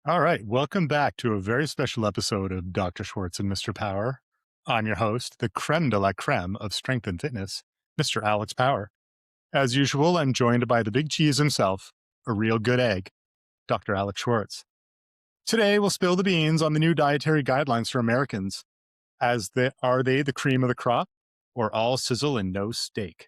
All right, welcome back to a very special episode of Dr. Schwartz and Mr. Power. I'm your host, the creme de la creme of strength and fitness, Mr. Alex Power. As usual, I'm joined by the big cheese himself, a real good egg, Dr. Alex Schwartz. Today, we'll spill the beans on the new dietary guidelines for Americans. Are they the cream of the crop, or all sizzle and no steak?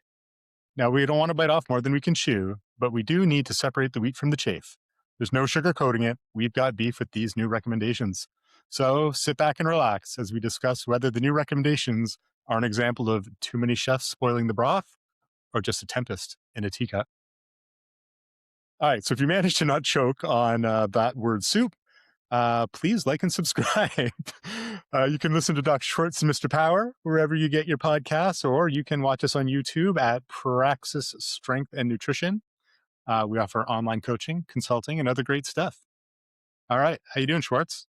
Now, we don't want to bite off more than we can chew, but we do need to separate the wheat from the chaff. There's no sugarcoating it. We've got beef with these new recommendations. So sit back and relax as we discuss whether the new recommendations are an example of too many chefs spoiling the broth or just a tempest in a teacup. All right, so if you manage to not choke on that word soup, please like and subscribe. You can listen to Dr. Schwartz and Mr. Power wherever you get your podcasts, or you can watch us on YouTube at Praxis Strength and Nutrition. We offer online coaching, consulting, and other great stuff. All right, how you doing, Schwartz?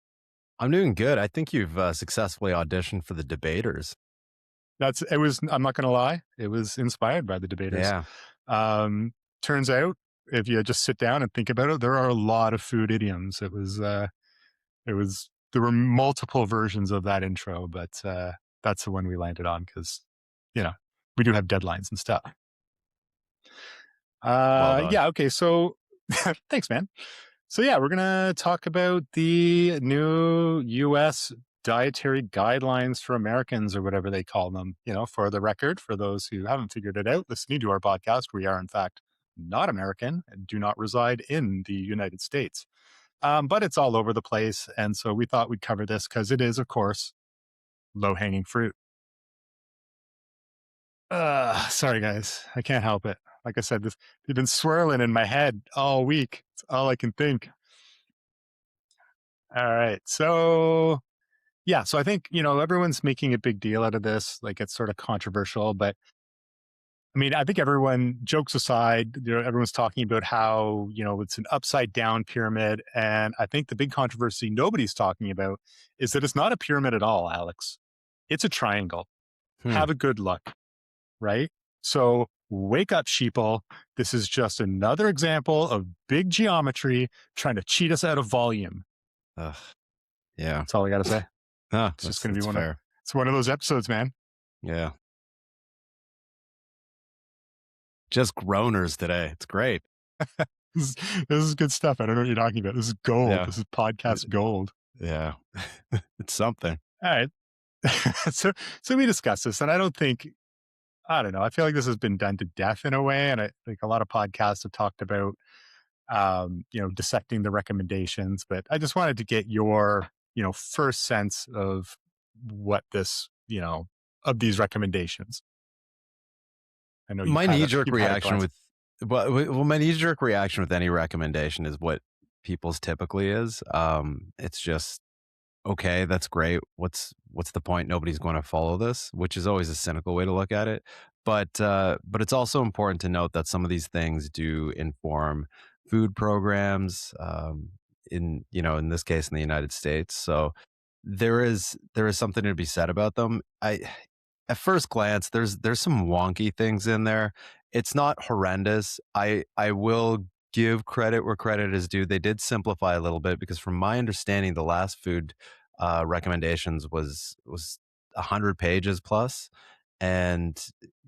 I'm doing good. I think you've successfully auditioned for the debaters. I'm not going to lie, it was inspired by the debaters. Yeah. Turns out, if you just sit down and think about it, there are a lot of food idioms. There were multiple versions of that intro, but that's the one we landed on because, we do have deadlines and stuff. Well done. Yeah. Okay. So thanks, man. So yeah, we're going to talk about the new US dietary guidelines for Americans, or whatever they call them. For the record, for those who haven't figured it out, listening to our podcast, we are in fact not American and do not reside in the United States. But it's all over the place. And so we thought we'd cover this because it is, of course, low-hanging fruit. Sorry, guys. I can't help it. Like I said, they've been swirling in my head all week. It's all I can think. All right. So, yeah. So I think, everyone's making a big deal out of this. Like, it's sort of controversial, but I mean, I think everyone, jokes aside, everyone's talking about how, it's an upside down pyramid. And I think the big controversy nobody's talking about is that it's not a pyramid at all, Alex. It's a triangle. Have a good luck, right? So wake up, sheeple. This is just another example of big geometry trying to cheat us out of volume. Yeah. That's all I got to say. It's just going to be one of those episodes, man. Yeah. Just groaners today. It's great. This is good stuff. I don't know what you're talking about. This is gold. Yeah. This is podcast gold. Yeah. It's something. All right. So we discussed this, and I don't know. I feel like this has been done to death in a way. And I think a lot of podcasts have talked about, dissecting the recommendations, but I just wanted to get your, first sense of what this, of these recommendations. I know my knee-jerk reaction my knee-jerk reaction with any recommendation is what people's typically is. It's just, okay, that's great. What's the point? Nobody's going to follow this, which is always a cynical way to look at it. But it's also important to note that some of these things do inform food programs, in this case in the United States. So there is something to be said about them. At first glance, there's some wonky things in there. It's not horrendous. I will give credit where credit is due. They did simplify a little bit because, from my understanding, the last food recommendations was 100 pages plus, and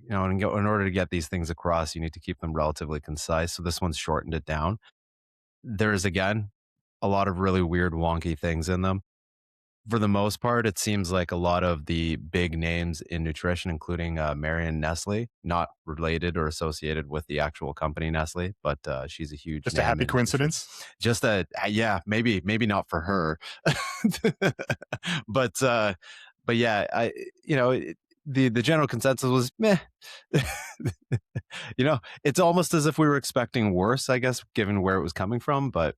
in order to get these things across, you need to keep them relatively concise. So this one's shortened it down. There's, again, a lot of really weird, wonky things in them. For the most part, it seems like a lot of the big names in nutrition, including Marion Nestle, not related or associated with the actual company Nestle, but she's a huge just a happy coincidence. Maybe not for her, but yeah, the general consensus was meh. It's almost as if we were expecting worse, I guess, given where it was coming from. But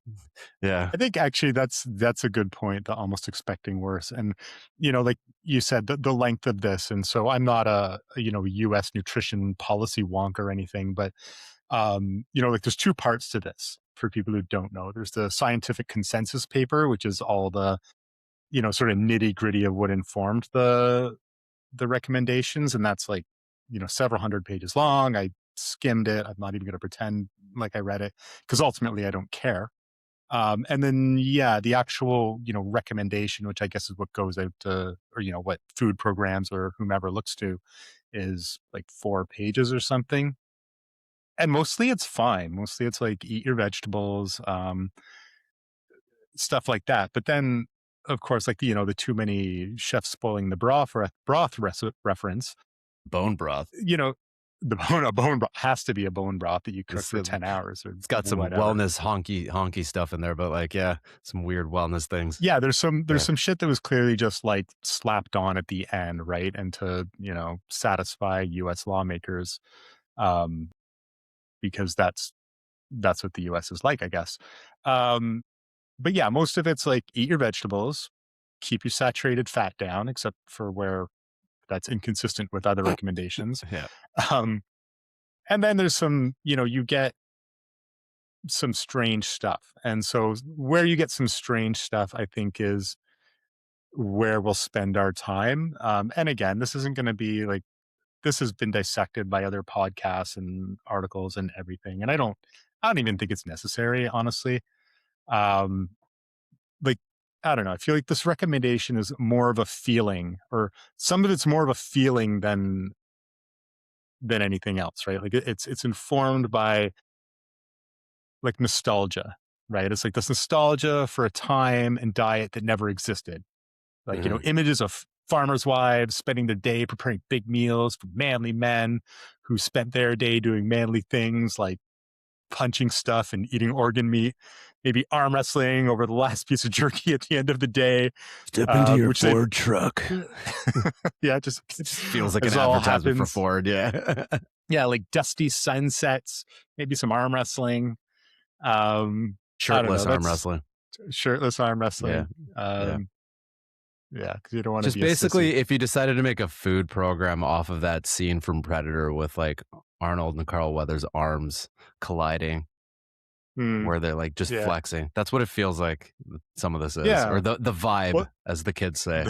yeah, I think actually that's a good point. The almost expecting worse, and like you said, the length of this. And so I'm not a U.S. nutrition policy wonk or anything, but like there's two parts to this for people who don't know. There's the scientific consensus paper, which is all the sort of nitty gritty of what informed the recommendations, and that's like several hundred pages long. I skimmed it. I'm not even going to pretend like I read it because ultimately I don't care. And then, yeah, the actual, recommendation, which I guess is what goes out to, or, what food programs or whomever looks to, is like 4 pages or something. And mostly it's fine. Mostly it's like eat your vegetables, stuff like that. But then, of course, like, the too many chefs spoiling the reference, Bone broth. you know, a bone broth has to be a bone broth that you cook It's, for 10 hours or it's got some whatever. wellness honky stuff in there, but like, yeah, some weird wellness things. Yeah, there's Yeah. some shit that was clearly just like slapped on at the end, right? And to, satisfy US lawmakers, um, because that's what the US is like, I guess. Um, but yeah, most of it's like eat your vegetables, keep your saturated fat down, except for where that's inconsistent with other recommendations. Yeah. Um, and then there's some, you get some strange stuff. And so where you get some strange stuff, I think, is where we'll spend our time. And again, this isn't going to be like, this has been dissected by other podcasts and articles and everything. And I don't even think it's necessary, honestly. Um, like, I don't know. I feel like this recommendation is more of a feeling, or some of it's more of a feeling than anything else, right? Like it's informed by like nostalgia, right? It's like this nostalgia for a time and diet that never existed. Like, images of farmers' wives spending their day preparing big meals for manly men who spent their day doing manly things like punching stuff and eating organ meat, maybe arm wrestling over the last piece of jerky at the end of the day. Step into your Which they, Ford truck. yeah, just Feels like an as all advertisement for happens. Ford. Yeah. Yeah, like dusty sunsets, maybe some arm wrestling. I don't Shirtless know. arm That's wrestling. shirtless arm Yeah. wrestling. Yeah. Yeah, because you don't want to Just be basically, a sissy. if you decided to make a food program off of that scene from Predator with like Arnold and Carl Weathers' arms colliding, Hmm, where they're like just yeah, flexing. That's what it feels like some of this is, or yeah. the vibe, Well, as the kids say.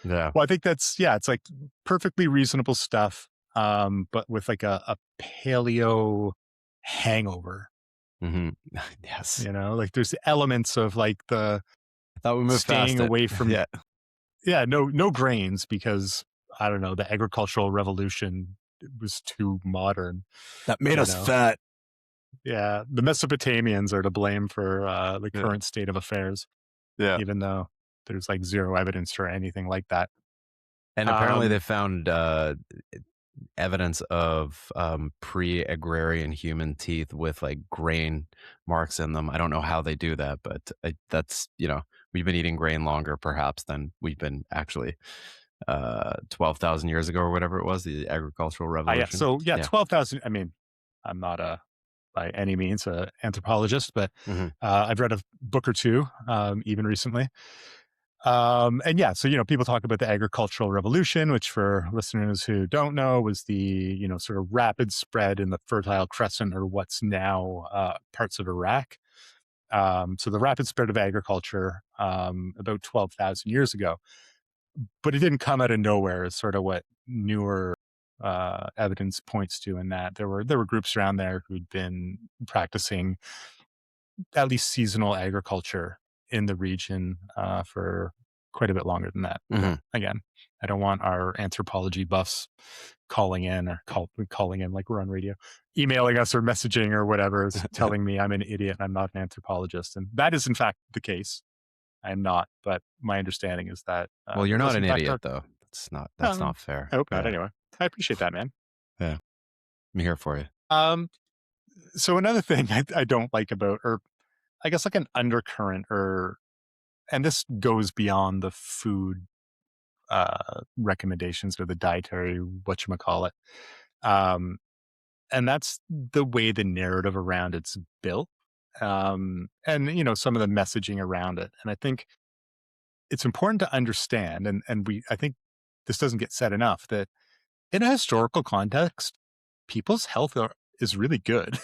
Yeah. well, I think that's, yeah, it's like perfectly reasonable stuff, but with like a paleo hangover. Hmm. Yes. Like there's elements of like the I thought we moved staying past it. away from, Yeah. yeah, no grains, because I don't know, the agricultural revolution was too modern. That made us know? fat. Yeah, the Mesopotamians are to blame for the Yeah. current state of affairs, Yeah. even though there's like zero evidence for anything like that. And apparently they Um, found evidence of pre-agrarian human teeth with like grain marks in them. I don't know how they do that, but that's, we've been eating grain longer perhaps than we've been actually 12,000 years ago or whatever it was, the agricultural yeah, revolution. so yeah, Yeah. 12,000. I mean, I'm not by any means a anthropologist, but Hmm. I've read a book or two, even recently. And yeah, so, people talk about the agricultural revolution, which for listeners who don't know was the, sort of rapid spread in the Fertile Crescent, or what's now parts of Iraq. So the rapid spread of agriculture about 12,000 years ago, but it didn't come out of nowhere, is sort of what newer evidence points to, in that there were groups around there who'd been practicing at least seasonal agriculture in the region for quite a bit longer than that. Hmm. But again, I don't want our anthropology buffs calling in, or calling in like we're on radio, emailing us or messaging or whatever, is telling me I'm an idiot and I'm not an anthropologist. And that is in fact the case. I'm not, but my understanding is that Well, you're it not was an in fact idiot our. though. That's not fair. I hope not. Yeah. Anyway, I appreciate that, man. Yeah. I'm here for you. Um, so another thing I don't like about, or I guess like an undercurrent, or and this goes beyond the food recommendations or the dietary whatchamacallit. Um, and that's the way the narrative around it's built. And some of the messaging around it. And I think it's important to understand, and I think this doesn't get said enough, that in a historical context, people's health is really good.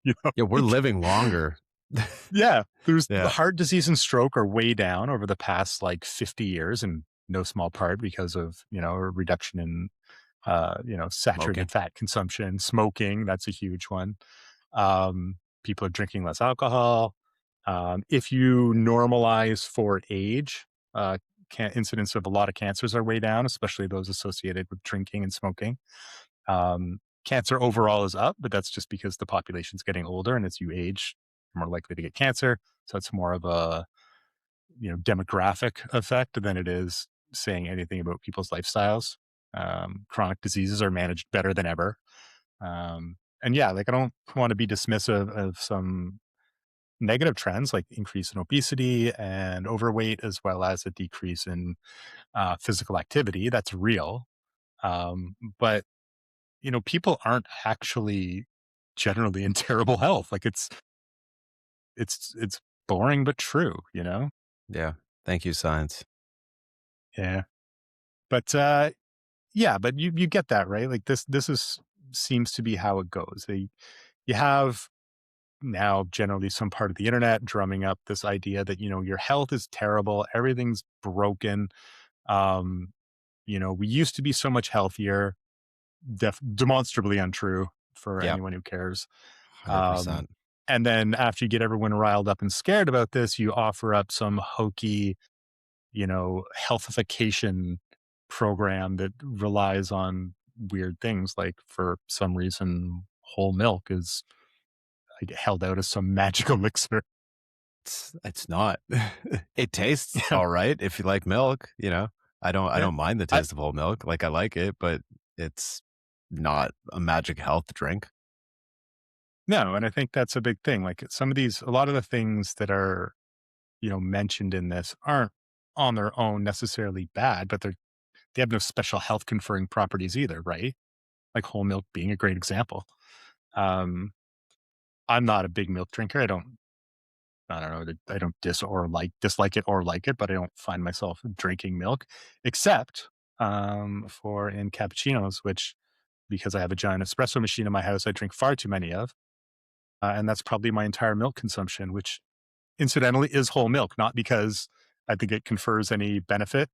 Yeah, we're Like, living longer. yeah, there's Yeah. heart disease and stroke are way down over the past like 50 years, in no small part because of, a reduction in, Smoking. saturated fat consumption, smoking. That's a huge one. People are drinking less alcohol. If you normalize for age, incidence of a lot of cancers are way down, especially those associated with drinking and smoking. Cancer overall is up, but that's just because the population's getting older, and as you age, you're more likely to get cancer. So it's more of a demographic effect than it is saying anything about people's lifestyles. Chronic diseases are managed better than ever. And yeah, like I don't want to be dismissive of some negative trends like increase in obesity and overweight, as well as a decrease in physical activity. That's real. But people aren't actually generally in terrible health. Like it's boring but true. Yeah. Thank you, science. Yeah. But yeah, but you get that, right? Like this is seems to be how it goes. You have now generally some part of the internet drumming up this idea that your health is terrible, everything's broken. Um, we used to be so much healthier. Demonstrably untrue for Yeah. anyone who cares. Um, 100%. and then after you get everyone riled up and scared about this, you offer up some hokey, healthification program that relies on weird things. Like for some reason, whole milk is like held out as some magic elixir. It's not. It tastes Yeah. all right if you like milk, you know? I Yeah. don't mind the I taste of whole milk, like, I like it, but it's not a magic health drink. No, and I think that's a big thing. Like a lot of the things that are, mentioned in this aren't on their own necessarily bad, but they have no special health conferring properties either, right? Like whole milk being a great example. Um, I'm not a big milk drinker. I don't know. I don't dislike it or like it, but I don't find myself drinking milk, except for in cappuccinos, which because I have a giant espresso machine in my house, I drink far too many of, and that's probably my entire milk consumption, which incidentally is whole milk, not because I think it confers any benefit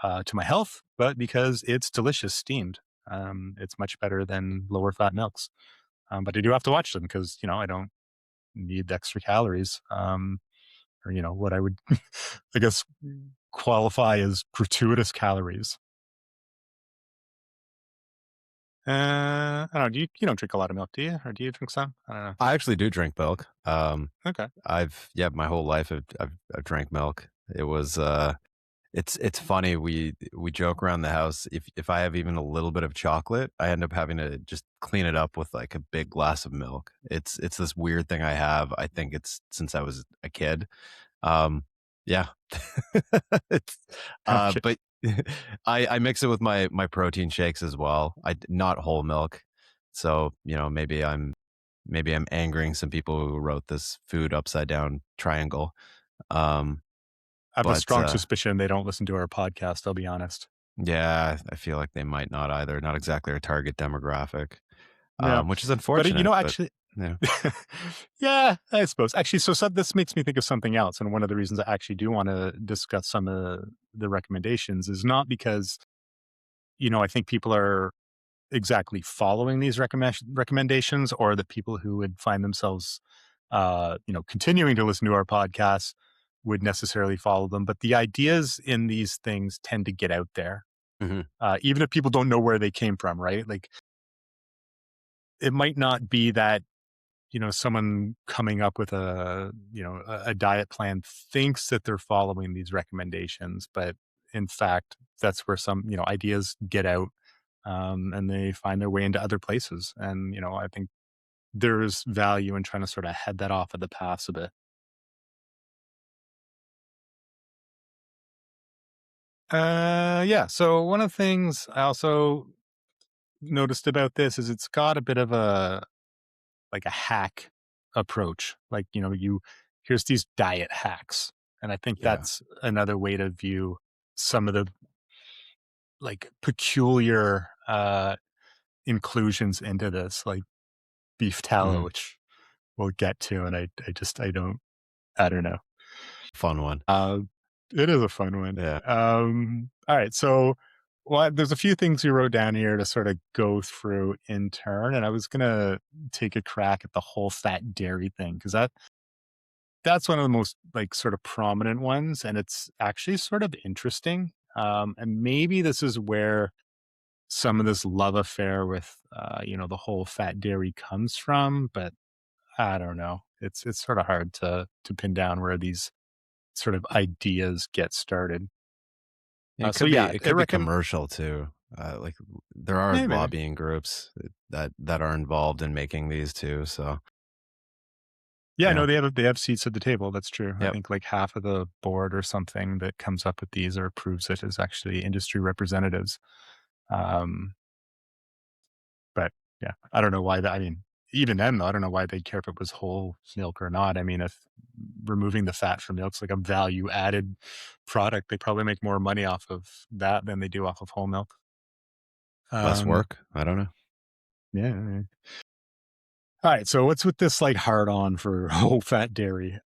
to my health, but because it's delicious steamed. It's much better than lower fat milks. But I do have to watch them because I don't need the extra calories, or what I would, I guess, qualify as gratuitous calories. I don't know. You don't drink a lot of milk, do you? Or do you drink some? I don't know. I actually do drink milk. Okay. My whole life I've drank milk. It was, it's funny, we joke around the house, if I have even a little bit of chocolate, I end up having to just clean it up with, like, a big glass of milk. It's this weird thing I have. I think it's since I was a kid. Um, yeah. It's, Okay. but I mix it with my protein shakes as well. Not whole milk. So, maybe I'm angering some people who wrote this food upside down triangle. Um, I have a but, strong suspicion they don't listen to our podcast. I'll be honest. yeah, I feel like they might not either. Not exactly our target demographic, Yeah, which is but unfortunate, but, actually, yeah. yeah, I suppose. Actually, this makes me think of something else, and one of the reasons I actually do want to discuss some of the recommendations is not because I think people are exactly following these recommendations, or that people who would find themselves, continuing to listen to our podcasts would necessarily follow them. But the ideas in these things tend to get out there, Mhm. even if people don't know where they came from. Right? Like it might not be that someone coming up with a diet plan thinks that they're following these recommendations, but in fact, that's where some, ideas get out, and they find their way into other places. And, I think there's value in trying to sort of head that off of the paths a bit. Yeah. So one of the things I also noticed about this is it's got a bit of a hack approach. Like, here's these diet hacks. And I think Yeah. that's another way to view some of the like peculiar inclusions into this, like beef tallow, Mhm. which we'll get to. And I don't know. Fun one. Uh, it is a fun one. Yeah. All right. So, well, there's a few things you wrote down here to sort of go through in turn. And I was going to take a crack at the whole fat dairy thing because that's one of the most like sort of prominent ones, and it's actually sort of interesting. And maybe this is where some of this love affair with the whole fat dairy comes from, but I don't know. It's sort of hard to pin down where these sort of ideas get started. It So could be yeah, it I could be reckon commercial too. Like there are maybe. lobbying groups that are involved in making these too. So Yeah, yeah, no, they have seats at the table. That's true. I yep. think like half of the board or something that comes up with these or approves it is actually industry representatives. Um, but yeah, I don't know why that. I mean, even then, though, I don't know why they'd care if it was whole milk or not. I mean, if removing the fat from milk's like a value added product, they probably make more money off of that than they do off of whole milk. Less Um, work. I don't know. yeah. Yeah. All right. So what's with this like hard on for whole fat dairy?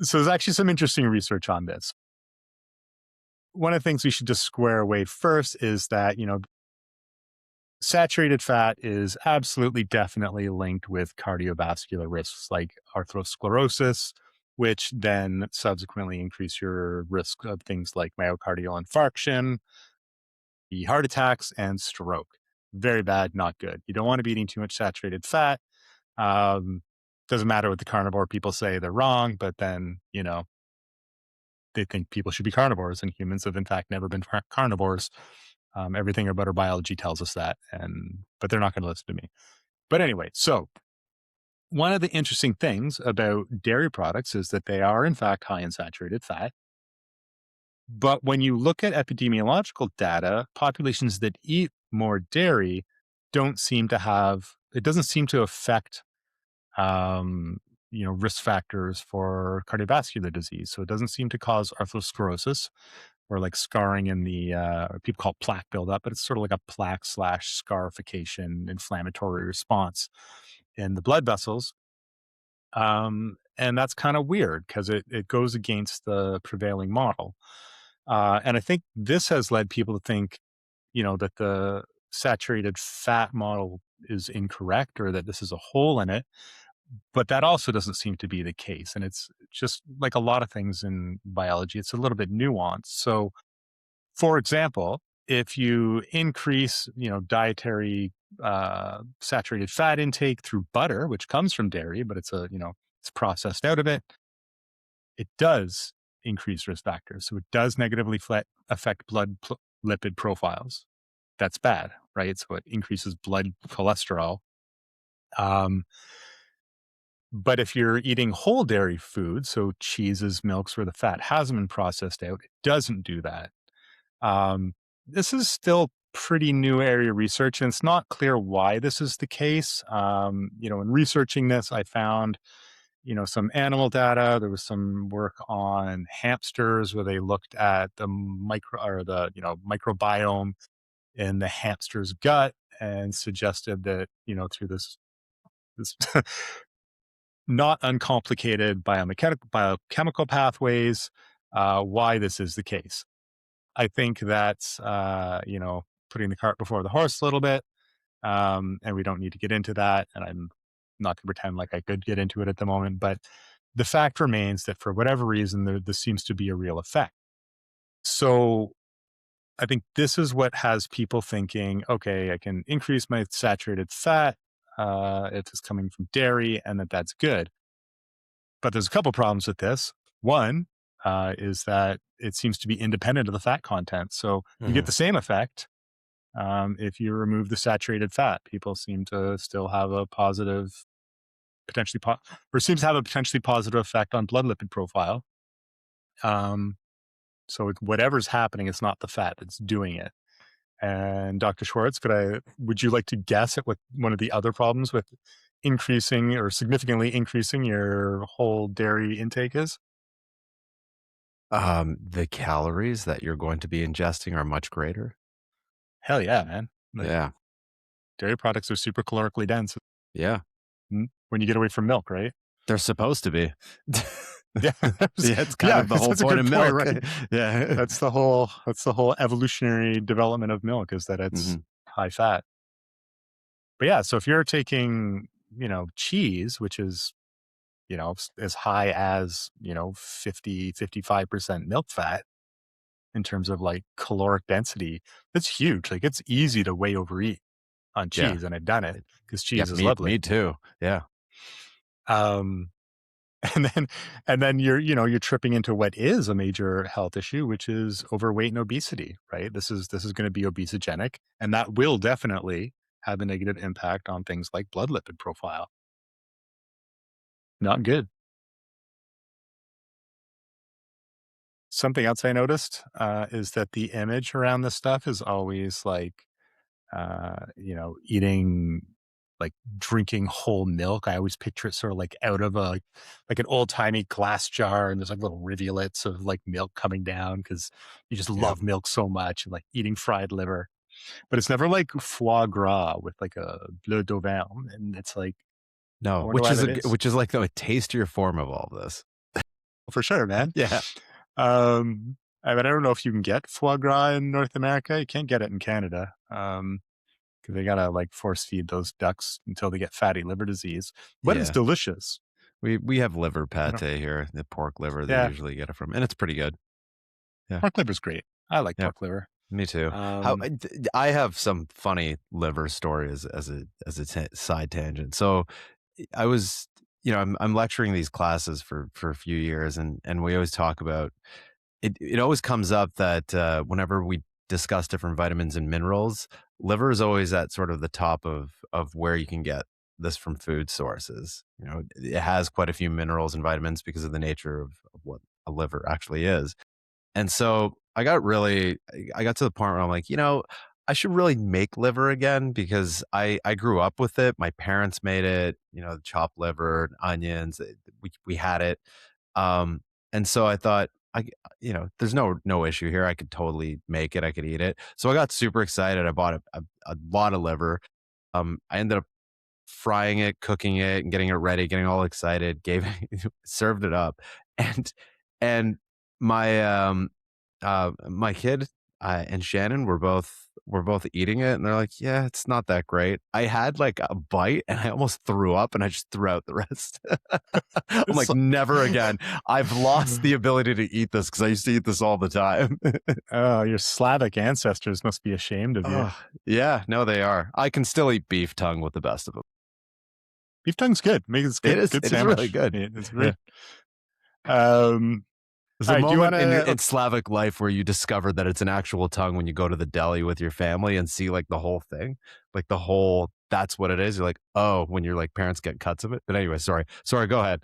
So there's actually some interesting research on this. One of the things we should just square away first is that, saturated fat is absolutely definitely linked with cardiovascular risks like atherosclerosis, which then subsequently increase your risk of things like myocardial infarction, the heart attacks, and stroke. Very bad, not good. You don't want to be eating too much saturated fat. Um, doesn't matter what the carnivore people say, they're wrong, but then, they think people should be carnivores, and humans have in fact never been carnivores. Everything about our biology tells us that, but they're not going to listen to me. But anyway, so one of the interesting things about dairy products is that they are in fact high in saturated fat. But when you look at epidemiological data, populations that eat more dairy don't seem to have it doesn't seem to affect um, risk factors for cardiovascular disease. So it doesn't seem to cause atherosclerosis or like scarring in the people call it plaque buildup, but it's sort of like a plaque slash scarification inflammatory response in the blood vessels. And that's kind of weird because it goes against the prevailing model. And I think this has led people to think, that the saturated fat model is incorrect or that this is a hole in it. But that also doesn't seem to be the case. And it's just like a lot of things in biology, it's a little bit nuanced. So, for example, if you increase, dietary saturated fat intake through butter, which comes from dairy, but it's processed out of it, it does increase risk factors. So it does negatively affect lipid profiles. That's bad, right? So it increases blood cholesterol. Um, but if you're eating whole dairy food, so cheeses, milks, where the fat hasn't been processed out, it doesn't do that. Um, this is still pretty new area research, and it's not clear why this is the case. In researching this, I found, some animal data. There was some work on hamsters where they looked at the microbiome in the hamster's gut and suggested that, through this not uncomplicated biochemical pathways, why this is the case. I think that's, putting the cart before the horse a little bit. And we don't need to get into that. And I'm not going to pretend like I could get into it at the moment. But the fact remains that for whatever reason, this seems to be a real effect. So I think this is what has people thinking, okay, I can increase my saturated fat if it's coming from dairy and that's good. But there's a couple problems with this. One is that it seems to be independent of the fat content. So you get Mhm. the same effect if you remove the saturated fat. People seem to still have a positive, or seems to have a potentially positive effect on blood lipid profile. So whatever's happening, it's not the fat that's doing it. And Dr. Schwartz, would you like to guess at what one of the other problems with increasing or significantly increasing your whole dairy intake is? The calories that you're going to be ingesting are much greater. Hell yeah, man. Like Yeah. dairy products are super calorically dense Yeah. when you get away from milk, right? They're supposed to be. Yeah. Yeah, it's kind Yeah, of the whole that's a point good of point, milk. right? Yeah. That's the whole evolutionary development of milk is that it's Mhm. high fat. But yeah, so if you're taking, cheese, which is, as high as, 50, 55% milk fat in terms of like caloric density. That's huge. Like it's easy to way overeat on Yeah. cheese, and I've done it It- because Yeah, cheese is me lovely. too. Yeah. Um, and then you're tripping into what is a major health issue, which is overweight and obesity, right? This is going to be obesogenic, and that will definitely have a negative impact on things like blood lipid profile. Not good. Something else I noticed is that the image around this stuff is always like, eating, like drinking whole milk. I always picture it sort of like out of like an old timey glass jar, and there's like little rivulets of like milk coming down because you just Yep. love milk so much, and like eating fried liver. But it's never like foie gras with like a bleu d'auvergne, and it's like, I No, wonder why that is. which is like the tastier form of all this. For sure, man. Yeah. I don't know if you can get foie gras in North America. You can't get it in Canada. 'Cause they gotta, like, force feed those ducks until they get fatty liver disease, but it's Yeah. delicious. We have liver I pate don't here, the pork liver they Yeah, usually get it from, and it's pretty good. Yeah. pork liver's great. I like Yeah. pork liver. Me too. How Um I have some funny liver stories as a side tangent. So I was, I'm lecturing these classes for a few years, and we always talk about it. It always comes up that whenever we discuss different vitamins and minerals, liver is always at sort of the top of where you can get this from food sources. It has quite a few minerals and vitamins because of the nature of what a liver actually is. And so I got to the point where I'm like, I should really make liver again because I grew up with it. My parents made it, chopped liver, onions. We had it. Um, and so I thought, there's no issue here. I could totally make it. I could eat it. So I got super excited. I bought a lot of liver. I ended up frying it, cooking it, and getting it ready, getting all excited, gave served it up. And and my my kid and Shannon were both eating it, and they're like, "Yeah, it's not that great." I had like a bite, and I almost threw up, and I just threw out the rest. I'm it's like, "Never again. I've lost the ability to eat this because I used to eat this all the time." Oh, your Slavic ancestors must be ashamed of you. Oh, yeah, no, they are. I can still eat beef tongue with the best of them. Beef tongue's good. Make it's good good It is really sandwich. good. It's Yeah. great. Um, There's a alright, do you moment wanna in Slavic life where you discover that it's an actual tongue when you go to the deli with your family and see like the whole thing, like the whole that's what it is. You're like, oh, when your like parents get cuts of it. But anyway, sorry, go ahead.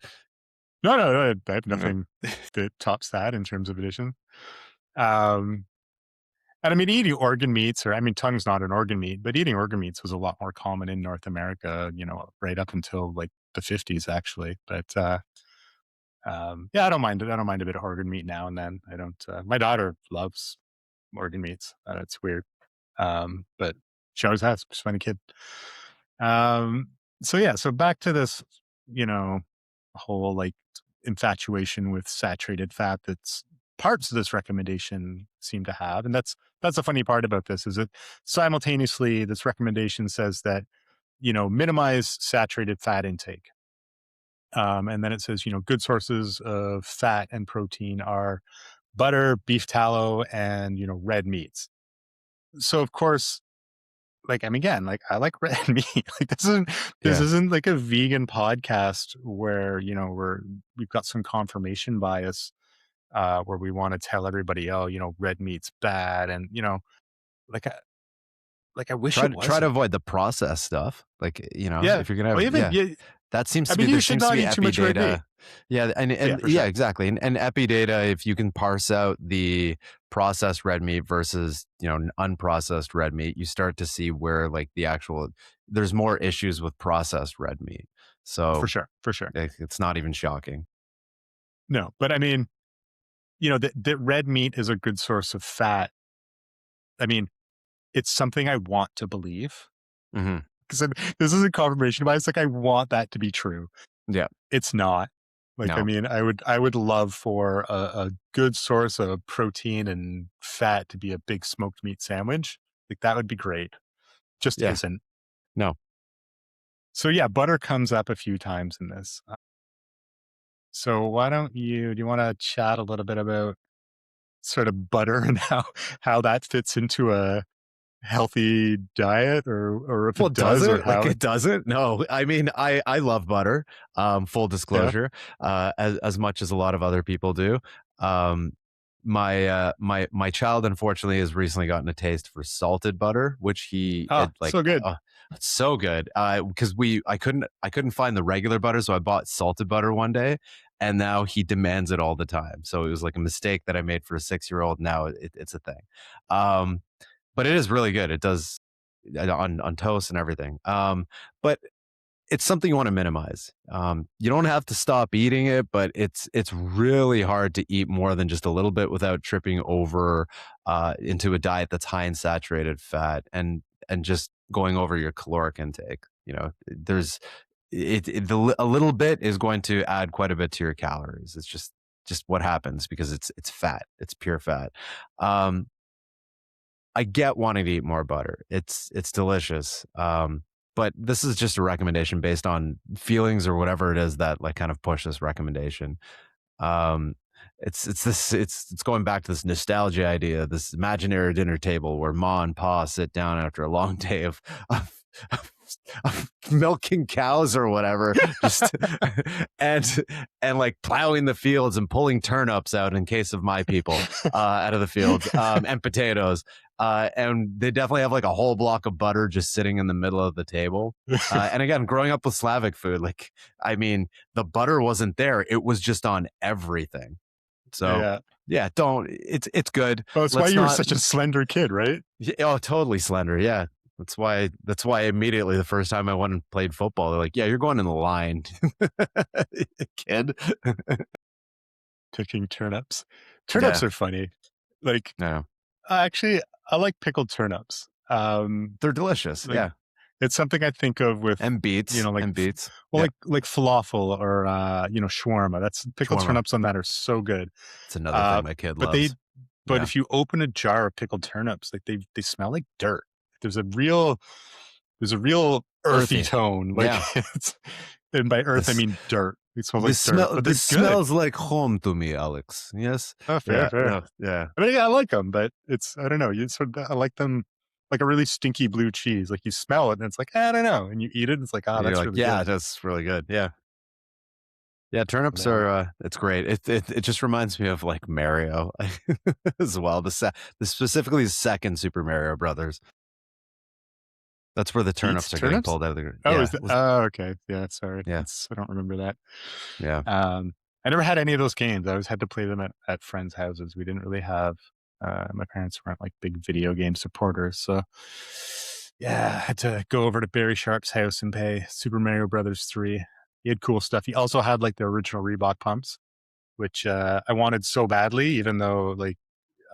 No, no, no, I have Yeah. nothing that tops that in terms of addition. Um, and I mean, eating organ meats, or I mean, tongue's not an organ meat, but eating organ meats was a lot more common in North America, right up until like the 50s, actually. But yeah, I don't mind it. I don't mind a bit of organ meat now and then. I don't. My daughter loves organ meats. It's weird, but she always has. She's a funny kid. Um, so yeah, so back to this, you know, whole like infatuation with saturated fat that's parts of this recommendation seem to have. And that's the funny part about this is that simultaneously this recommendation says that, minimize saturated fat intake. And then it says, good sources of fat and protein are butter, beef tallow, and, red meats. So of course, like, I mean, again, like I like red meat. Like this Yeah. isn't like a vegan podcast where, we've got some confirmation bias where we want to tell everybody, oh, red meat's bad. And, like I like I wish it Try to wasn't. avoid the processed stuff. Like, Yeah. if you're gonna Well, have even yeah. yeah, That seems I to mean, be you there should seems to not be eat too much red meat. epidata. Yeah, Yeah, and for yeah, sure. exactly. And epidata, if you can parse out the processed red meat versus, unprocessed red meat, you start to see where like the actual there's more issues with processed red meat. For So sure. For sure. it's not even shocking. No, but I mean, that red meat is a good source of fat. I mean, it's something I want to believe Hmm. because this isn't confirmation bias. Like I want that to be true. Yeah. It's not. Like, I No. mean, I would love for a good source of protein and fat to be a big smoked meat sandwich. Like that would be great. Just Yeah. isn't. No. So yeah, butter comes up a few times in this. So why don't do you want to chat a little bit about sort of butter and how that fits into a healthy diet, or if Well, it does does, or it? Like how it it doesn't? No. I mean, I love butter. Full yeah. disclosure, as much as a lot of other people do. Um, my child unfortunately has recently gotten a taste for salted butter, which he Ah, it so good. it's so good. Because I couldn't find the regular butter, so I bought salted butter one day, and now he demands it all the time. So it was like a mistake that I made for a 6-year-old. Now it's a thing. Um, but it is really good. It does on toast and everything. But it's something you want to minimize. You don't have to stop eating it, but it's really hard to eat more than just a little bit without tripping over into a diet that's high in saturated fat and just going over your caloric intake. You know, there's a little bit is going to add quite a bit to your calories. It's just what happens because it's fat. It's pure fat. Um, I get wanting to eat more butter. It's delicious. But this is just a recommendation based on feelings or whatever it is that like kind of push this recommendation. Um, it's going back to this nostalgia idea, this imaginary dinner table where ma and pa sit down after a long day of, of milking cows or whatever, just and and like plowing the fields and pulling turnips out in case of my people out of the fields, and potatoes. And they definitely have like a whole block of butter just sitting in the middle of the table. And again, growing up with Slavic food, like, I mean, the butter wasn't there. It was just on everything. So Yeah. yeah, it's good. Oh, it's why Let's you were not, such a slender kid, right? oh, totally slender. Yeah. That's why immediately the first time I went and played football, they're like, yeah, you're going in the line, kid. Picking turnips. Yeah. Turnips are funny. Like, Yeah. actually, I like pickled turnips. They're delicious. Like Yeah. it's something I think of with, And beets like and beets. well, Yeah. like falafel or shawarma. That's pickled Shawarma. turnips on that are so good. It's another Uh, thing my kid but they loves. but Yeah. if you open a jar of pickled turnips, like they smell like dirt. There's a real earthy Earthy. tone. Like Yeah. it's and by earth I This mean dirt. It smells like this dirt, smell but they're this good. smells like home to me, Alex. Yes. Oh, fair, Yeah. fair. No, yeah. I mean, yeah, I like them, but it's I don't know. You sort of I like them like a really stinky blue cheese. Like you smell it and it's like I don't know, and you eat it, and it's like You're that's like, really yeah, good. that's really good. Yeah. Yeah, turnips But, are it's great. It just reminds me of like Mario as well. The specifically the second Super Mario Brothers. That's where the beets turnips are getting turnips. pulled out of the ground. Oh, Yeah, is that, was oh okay, yeah. Sorry, yeah, that's I don't remember that. yeah. I never had any of those games. I always had to play them at friends' houses. We didn't really have. My parents weren't like big video game supporters, so yeah, I had to go over to Barry Sharp's house and play Super Mario Brothers 3. He had cool stuff. He also had like the original Reebok pumps, which I wanted so badly, even though like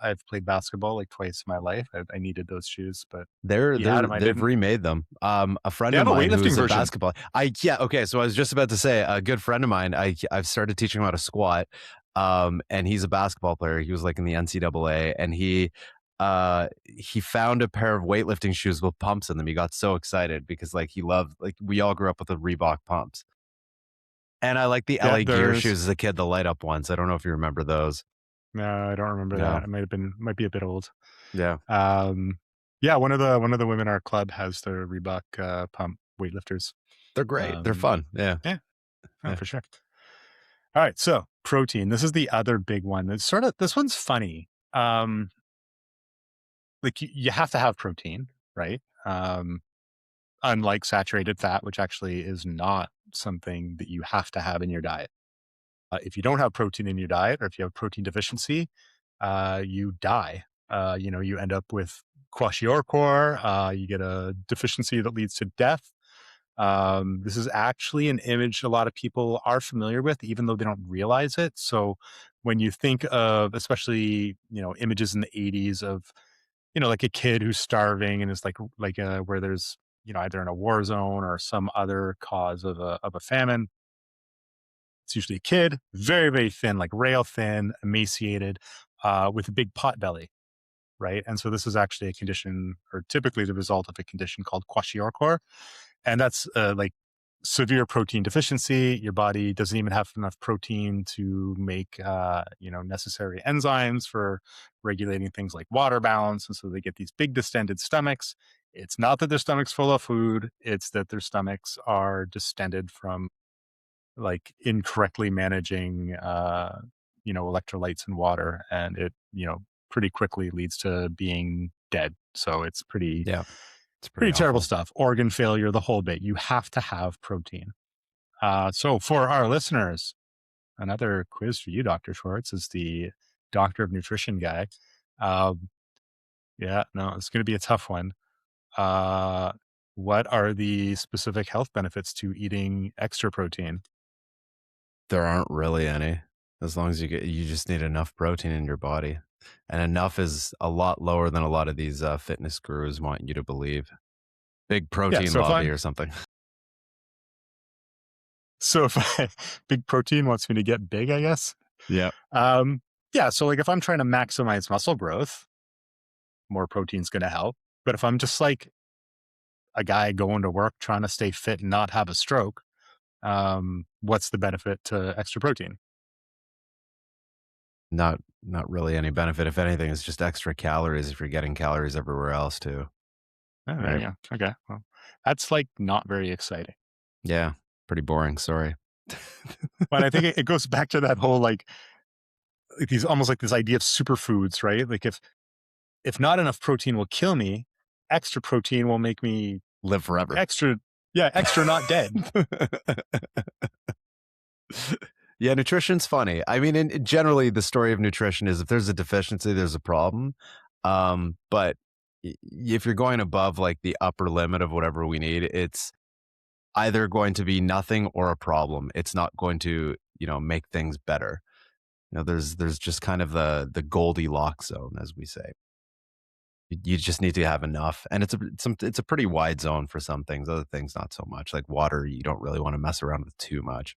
I've played basketball like twice in my life. I needed those shoes, but he had them. I They've didn't. remade them. A They friend of have a mine weightlifting who's a version. basketball. Yeah, okay. So I was just about to say a good friend of mine. I've started teaching him how to squat. And he's a basketball player. He was like in the NCAA, and he found a pair of weightlifting shoes with pumps in them. He got so excited because like he loved like we all grew up with the Reebok pumps. And I like the Yeah, LA Gear there's. shoes as a kid, the light up ones. I don't know if you remember those. No, I don't remember that. No. It might be a bit old. Yeah. Um, yeah, one of the women in our club has the Reebok pump weightlifters. They're great. They're Um, fun. Yeah. yeah, oh, Yeah. for sure. All right, so protein. This is the other big one. It's sort of this one's funny. Like you have to have protein, right? Unlike saturated fat, which actually is not something that you have to have in your diet. If you don't have protein in your diet, or if you have protein deficiency, you die. You end up with kwashiorkor. You get a deficiency that leads to death. This is actually an image a lot of people are familiar with, even though they don't realize it. So when you think of, especially, images in the 80s of, like a kid who's starving and is where there's, either in a war zone or some other cause of a famine. It's usually a kid, very, very thin, like rail thin, emaciated, with a big pot belly, right? And so this is actually a condition, or typically the result of a condition called kwashiorkor, and that's like severe protein deficiency. Your body doesn't even have enough protein to make, necessary enzymes for regulating things like water balance. And so they get these big distended stomachs. It's not that their stomach's full of food. It's that their stomachs are distended from like incorrectly managing, electrolytes and water. And it, pretty quickly leads to being dead. So it's pretty, Yeah, it's pretty pretty terrible awful. stuff. Organ failure, the whole bit. You have to have protein. So for our listeners, another quiz for you, Dr. Schwartz, is the doctor of nutrition guy. Um, yeah, no, it's going to be a tough one. Uh, what are the specific health benefits to eating extra protein? There aren't really any. As long as you just need enough protein in your body. And enough is a lot lower than a lot of these fitness gurus want you to believe. Big Yeah, protein so if lobby I'm or something. so if I, big protein wants me to get big, I guess. Yeah. Um, yeah, so like if I'm trying to maximize muscle growth, more protein's going to help. But if I'm just like a guy going to work trying to stay fit and not have a stroke, what's the benefit to extra protein? Not really any benefit. If anything, it's just extra calories if you're getting calories everywhere else too. Oh, there Right. you go. Okay. Well, that's like not very exciting. Yeah. Pretty boring. Sorry. But I think it goes back to that whole like these almost like this idea of superfoods, right? Like if not enough protein will kill me, extra protein will make me Live forever. extra, yeah, extra not dead. Yeah, nutrition's funny. I mean, generally, the story of nutrition is if there's a deficiency, there's a problem. But if you're going above like the upper limit of whatever we need, it's either going to be nothing or a problem. It's not going to, make things better. There's just kind of the Goldilocks zone, as we say. You just need to have enough, and it's a pretty wide zone for some things. Other things, not so much. Like water, you don't really want to mess around with too much.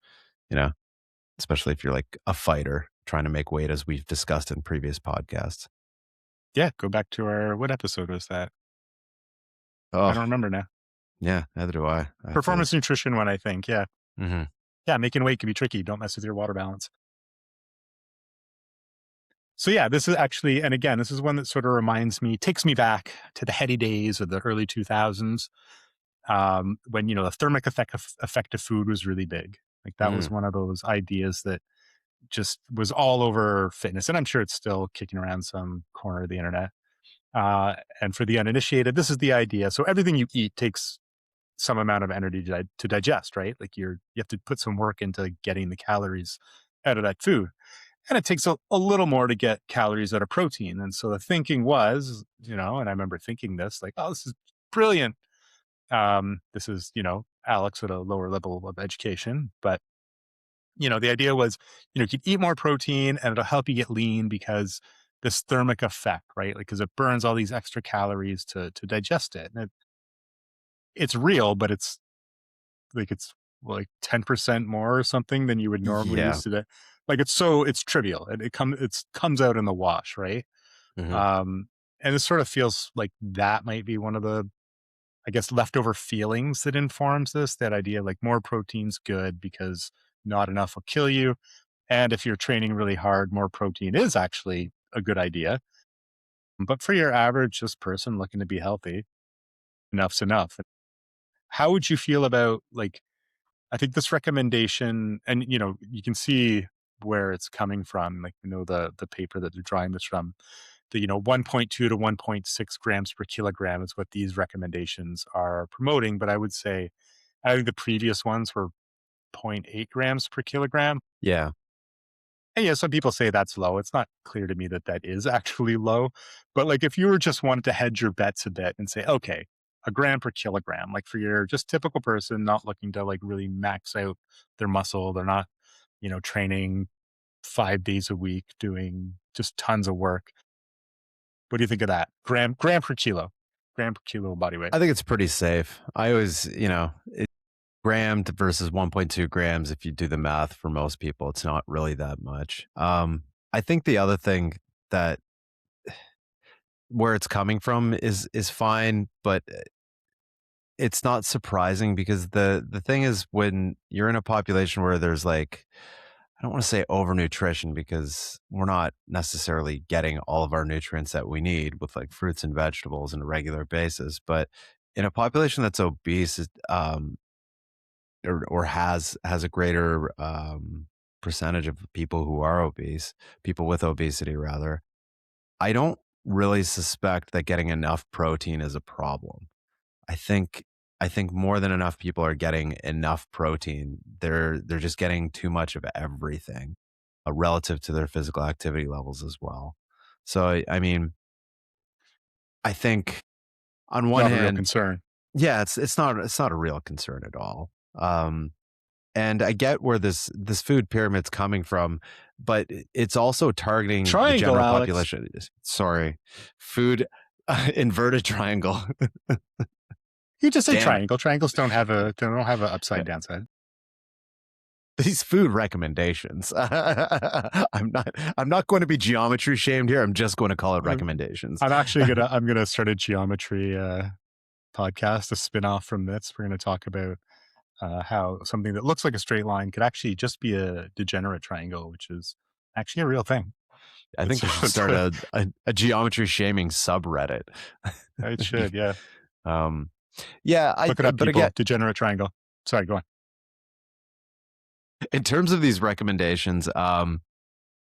You know, especially if you're like a fighter trying to make weight, as we've discussed in previous podcasts. Yeah. Go back to our, what episode was that? I Oh, don't remember now. yeah, neither do I. I have to. Performance nutrition one, I think. Yeah. Mhm. Yeah. Making weight can be tricky. Don't mess with your water balance. So yeah, this is actually, and again, this is one that sort of reminds me, takes me back to the heady days of the early 2000s, when the thermic effect of food was really big. Like that was Mm. one of those ideas that just was all over fitness, and I'm sure it's still kicking around some corner of the internet. And for the uninitiated, this is the idea. So everything you eat takes some amount of energy to digest, right? Like you have to put some work into getting the calories out of that food. And it takes a little more to get calories out of protein. And so the thinking was, and I remember thinking this, like, oh, this is brilliant. This is, Alex at a lower level of education. But, the idea was, you could eat more protein and it'll help you get lean because this thermic effect, right? Like, because it burns all these extra calories to digest it. And it's real, but it's like 10% more or something than you would normally Yeah. use today. Like it's trivial. And it comes out in the wash, right? Mhm. Um, and it sort of feels like that might be one of the, I guess, leftover feelings that informs this, that idea like more protein's good because not enough will kill you. And if you're training really hard, more protein is actually a good idea. But for your average just person looking to be healthy, enough's enough. How would you feel about like, I think this recommendation, and you can see where it's coming from. Like the paper that they're drawing this from. The 1.2 to 1.6 grams per kilogram is what these recommendations are promoting. But I would say I think the previous ones were zero point 0.8 grams per kilogram. Yeah. And some people say that's low. It's not clear to me that that is actually low. But like if you were just wanted to hedge your bets a bit and say, okay, a gram per kilogram, like for your just typical person not looking to like really max out their muscle, they're not, training 5 days a week, doing just tons of work. What do you think of that? Gram per kilo body weight. I think it's pretty safe. I always, gram versus 1.2 grams, if you do the math for most people, it's not really that much. I think the other thing that where it's coming from is fine, but it's not surprising because the thing is when you're in a population where there's like, I don't want to say overnutrition because we're not necessarily getting all of our nutrients that we need with like fruits and vegetables on a regular basis, but in a population that's obese, or has a greater percentage of people who are obese, people with obesity rather, I don't really suspect that getting enough protein is a problem. I think I think more than enough people are getting enough protein. They're just getting too much of everything, relative to their physical activity levels as well. So I mean, I think on one Not a real hand, concern. yeah, it's not a real concern at all. Um, and I get where this food pyramid's coming from, but it's also targeting the Triangle, general Alex. population. Sorry, food inverted triangle. You just say Damn it. triangle. Triangles don't have a upside downside. These food recommendations. I'm not going to be geometry shamed here. I'm just going to call it I'm recommendations. I'm actually gonna start a geometry podcast, a spin-off from this. We're gonna talk about how something that looks like a straight line could actually just be a degenerate triangle, which is actually a real thing. I It's, think you should it's start a geometry shaming subreddit. it should, yeah. um, yeah, Look it up, but again, people. Degenerate triangle. Sorry, go on. in terms of these recommendations,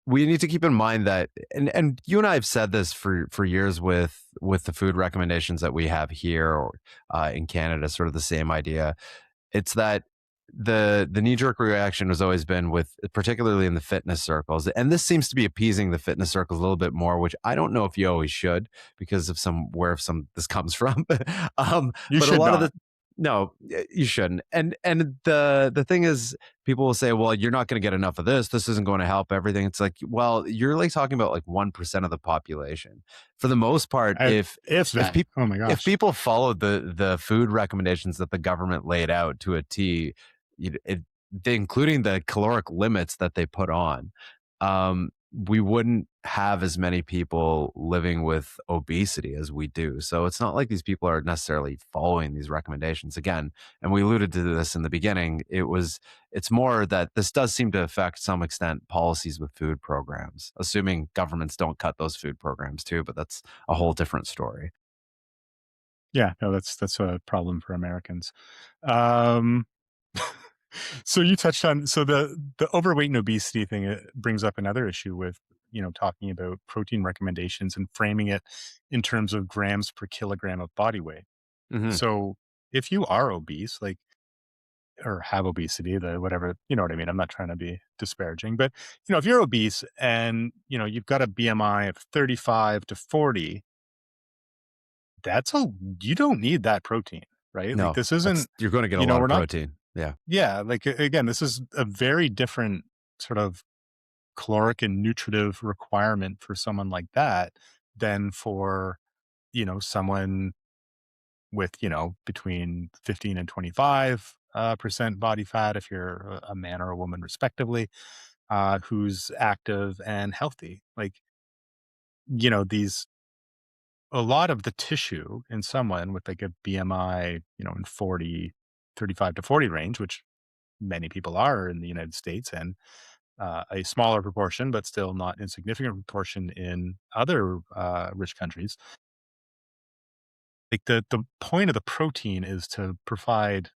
we need to keep in mind that, and you and I have said this for years with the food recommendations that we have here or in Canada, sort of the same idea. It's that the knee jerk reaction has always been with, particularly in the fitness circles, and this seems to be appeasing the fitness circles a little bit more, which I don't know if you always should because of some this comes from. You But a should lot of the not. no, you shouldn't. And the thing is, people will say, well, you're not going to get enough of this. This isn't going to help everything. It's like, well, you're like talking about like 1% of the population. For the most part, If if that. people Oh my if gosh. people followed the food recommendations that the government laid out to a T, including the caloric limits that they put on, we wouldn't have as many people living with obesity as we do. So it's not like these people are necessarily following these recommendations again. And we alluded to this in the beginning. It's more that this does seem to affect some extent policies with food programs, assuming governments don't cut those food programs too, but that's a whole different story. Yeah, no, that's a problem for Americans. Um, so you touched on the overweight and obesity thing brings up another issue with talking about protein recommendations and framing it in terms of grams per kilogram of body weight. Hmm. So if you are obese, like or have obesity, the whatever, you know what I mean. I'm not trying to be disparaging, but if you're obese and you've got a BMI of 35 to 40, that's a you don't need that protein, right? Like No, this isn't, you're going to get a lot we're of not, protein. Yeah. yeah, like again, this is a very different sort of caloric and nutritive requirement for someone like that than for, someone with, between 15 and 25 percent body fat, if you're a man or a woman, respectively, who's active and healthy. Like, these a lot of the tissue in someone with like a BMI, in 35 to 40 range, which many people are in the United States and a smaller proportion, but still not insignificant proportion in other rich countries. Like the point of the protein is to provide,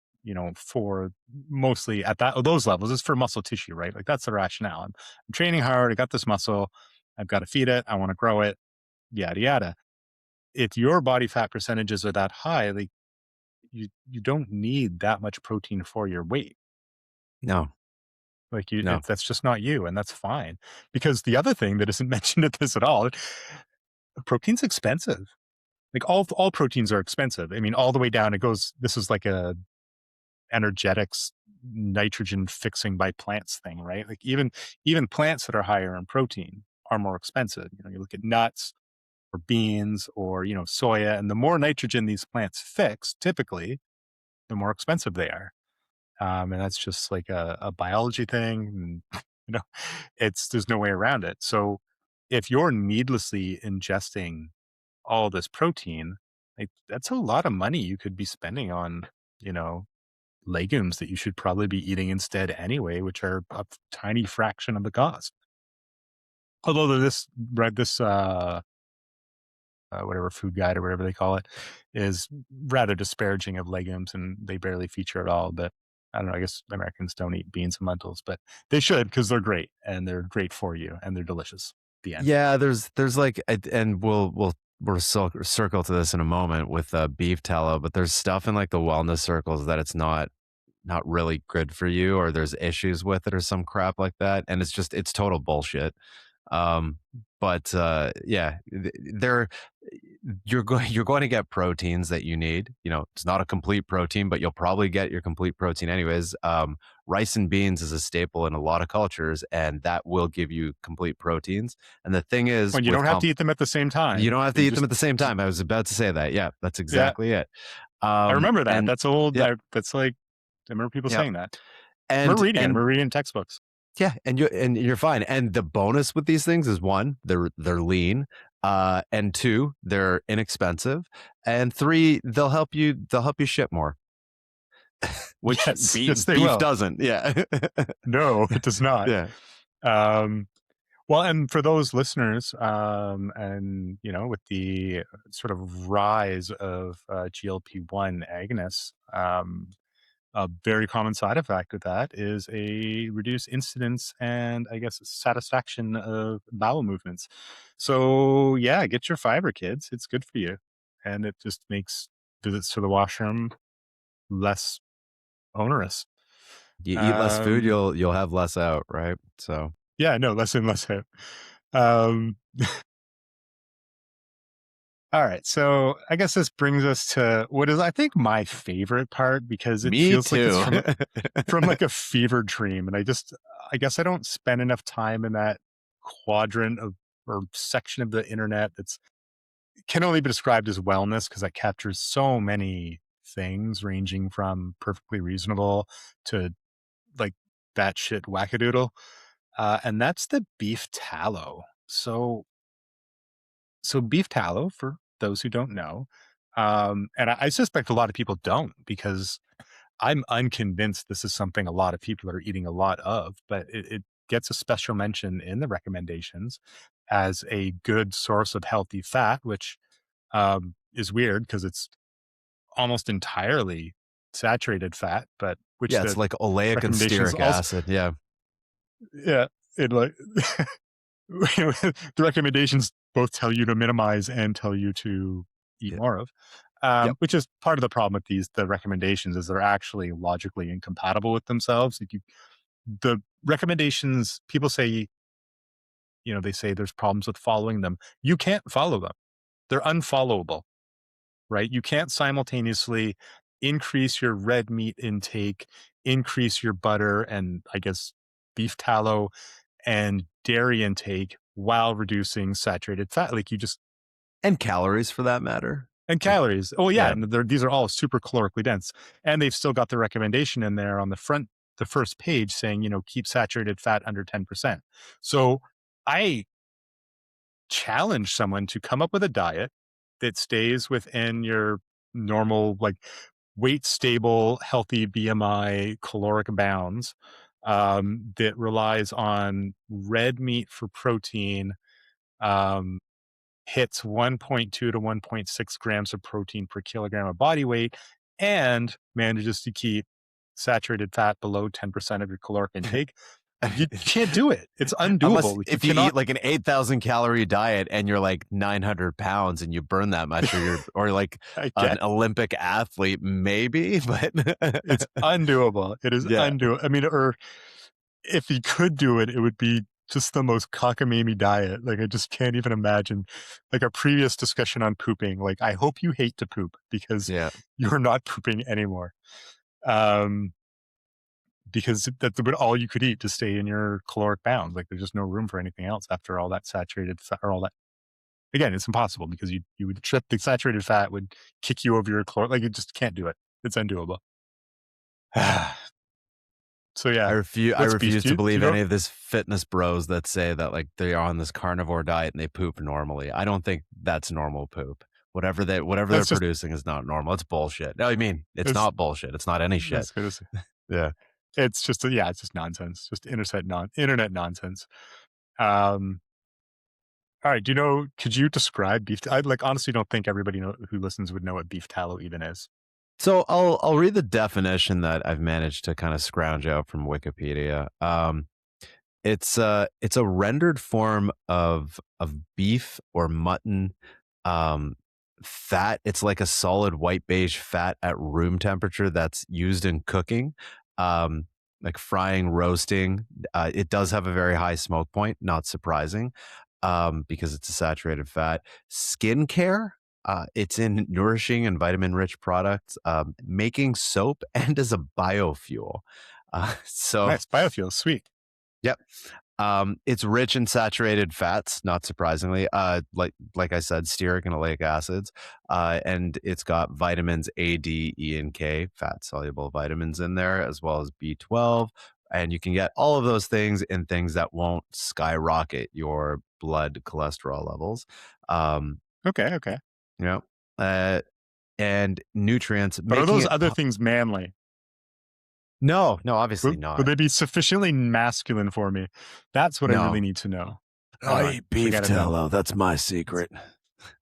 for mostly at those levels is for muscle tissue, right? Like that's the rationale. I'm training hard. I got this muscle. I've got to feed it. I want to grow it. Yada yada. If your body fat percentages are that high, like you don't need that much protein for your weight. No, Like no, that's just not you, and that's fine. Because the other thing that isn't mentioned at this at all, protein's expensive. Like all proteins are expensive. I mean, all the way down. It goes. This is like a energetics nitrogen fixing by plants thing, right? Like even plants that are higher in protein are more expensive. You look at nuts or beans or soya, and the more nitrogen these plants fix, typically, the more expensive they are. And that's just like a biology thing. And, there's no way around it. So if you're needlessly ingesting all this protein, Like, that's a lot of money you could be spending on, you know, legumes that you should probably be eating instead anyway, which are a tiny fraction of the cost. Although this right this whatever food guide or whatever they call it is rather disparaging of legumes, and they barely feature at all. But I don't know. I guess Americans don't eat beans and lentils, but they should because they're great and they're great for you and they're delicious. The end. Yeah, there's like, and we'll circle to this in a moment with beef tallow, but there's stuff in like the wellness circles that it's not really good for you, or there's issues with it or some crap like that, and it's total bullshit. Um, but yeah, they're you're going to get proteins that you need. You know, it's not a complete protein, but you'll probably get your complete protein anyways. Rice and beans is a staple in a lot of cultures, and that will give you complete proteins. And the thing is, When you don't have to eat them at the same you time. don't have to You eat them at the same time. I was about to say that. Yeah, that's yeah, exactly it. I remember that. And That's old. yep, That's like I remember people yep. saying that. I remember And reading it. I and remember reading textbooks. yeah, and you're fine. And the bonus with these things is one, they're lean, and two, they're inexpensive, and three, they'll help you ship more, which Yes, yes, they beef will. doesn't. Yeah, No, it does not. yeah. Um, well, and for those listeners, and with the sort of rise of GLP-1 agonists, a very common side effect of that is a reduced incidence and I guess satisfaction of bowel movements. So yeah, get your fiber, kids. It's good for you, and it just makes visits to the washroom less onerous. You eat less food, Um, you'll have less out, right? So yeah, no, less and less hip. Um, all right, so I guess this brings us to what is I think my favorite part because it me feels like it's too. from like a fever dream, and I guess I don't spend enough time in that quadrant of or section of the internet that's can only be described as wellness because that captures so many things ranging from perfectly reasonable to like batshit wackadoodle. And that's the beef tallow. So beef tallow, for those who don't know, and I suspect a lot of people don't because I'm unconvinced this is something a lot of people are eating a lot of, but it gets a special mention in the recommendations as a good source of healthy fat, which is weird because it's almost entirely saturated fat, but which Yeah, it's the like oleic and recommendations stearic also, acid. Yeah, yeah, it like the recommendations both tell you to minimize and tell you to eat yeah, more of, yep. which is part of the problem with the recommendations is they're actually logically incompatible with themselves. Like the recommendations, people say, they say there's problems with following them. You can't follow them. They're unfollowable, right? You can't simultaneously increase your red meat intake, increase your butter and I guess beef tallow and dairy intake while reducing saturated fat. Like you just And calories for that matter. and Like, calories. Oh yeah, yeah. and these are all super calorically dense, and they've still got the recommendation in there on the first page saying keep saturated fat under 10%. So I challenge someone to come up with a diet that stays within your normal like weight stable, healthy BMI caloric bounds that relies on red meat for protein, um, hits 1.2 to 1.6 grams of protein per kilogram of body weight, and manages to keep saturated fat below 10% of your caloric intake. You can't do it. It's Unless undoable. Like you if you cannot. eat like an 8,000 calorie diet and you're like 900 pounds and you burn that much, or like I an get Olympic athlete, maybe, but it's undoable. It is yeah, undoable. I mean, or if he could do it, it would be just the most cockamamie diet. Like I just can't even imagine. Like our previous discussion on pooping. Like I hope you hate to poop because yeah, you're not pooping anymore. Um, because that's all you could eat to stay in your caloric bounds. Like there's just no room for anything else after all that saturated fat or all that. Again, it's impossible because you would trip. The saturated fat would kick you over your caloric. Like you just can't do it. It's undoable. So I yeah, refuse. I what's beef? refuse Do to you believe know? any of this fitness bros that say that like they are on this carnivore diet and they poop normally. I don't think that's normal poop. Whatever they're That's just producing is not normal. It's bullshit. No, I mean, it's it's not bullshit. It's not any shit. that's good. Yeah. It's just yeah, it's just nonsense. Just internet nonsense. Um, all right. Could you describe beef? I like honestly don't think everybody who listens would know what beef tallow even is. So I'll read the definition that I've managed to kind of scrounge out from Wikipedia. It's a rendered form of beef or mutton um, fat. It's like a solid white beige fat at room temperature that's used in cooking, um, like frying, roasting. It does have a very high smoke point, not surprising, because it's a saturated fat. Skincare. It's in nourishing and vitamin-rich products, making soap, and as a biofuel. So, Nice biofuels, sweet. yep. It's rich in saturated fats, not surprisingly. Like I said, stearic and oleic acids, and it's got vitamins A, D, E, and K, fat soluble vitamins in there, as well as B12. And you can get all of those things in things that won't skyrocket your blood cholesterol levels. Um, Okay, okay. you know, uh, and nutrients, But are making those it. other things manly? No, no, obviously Would not. they be sufficiently masculine for me? That's what I really No. need to know. I eat beef Forget it then. tallow. That's my secret.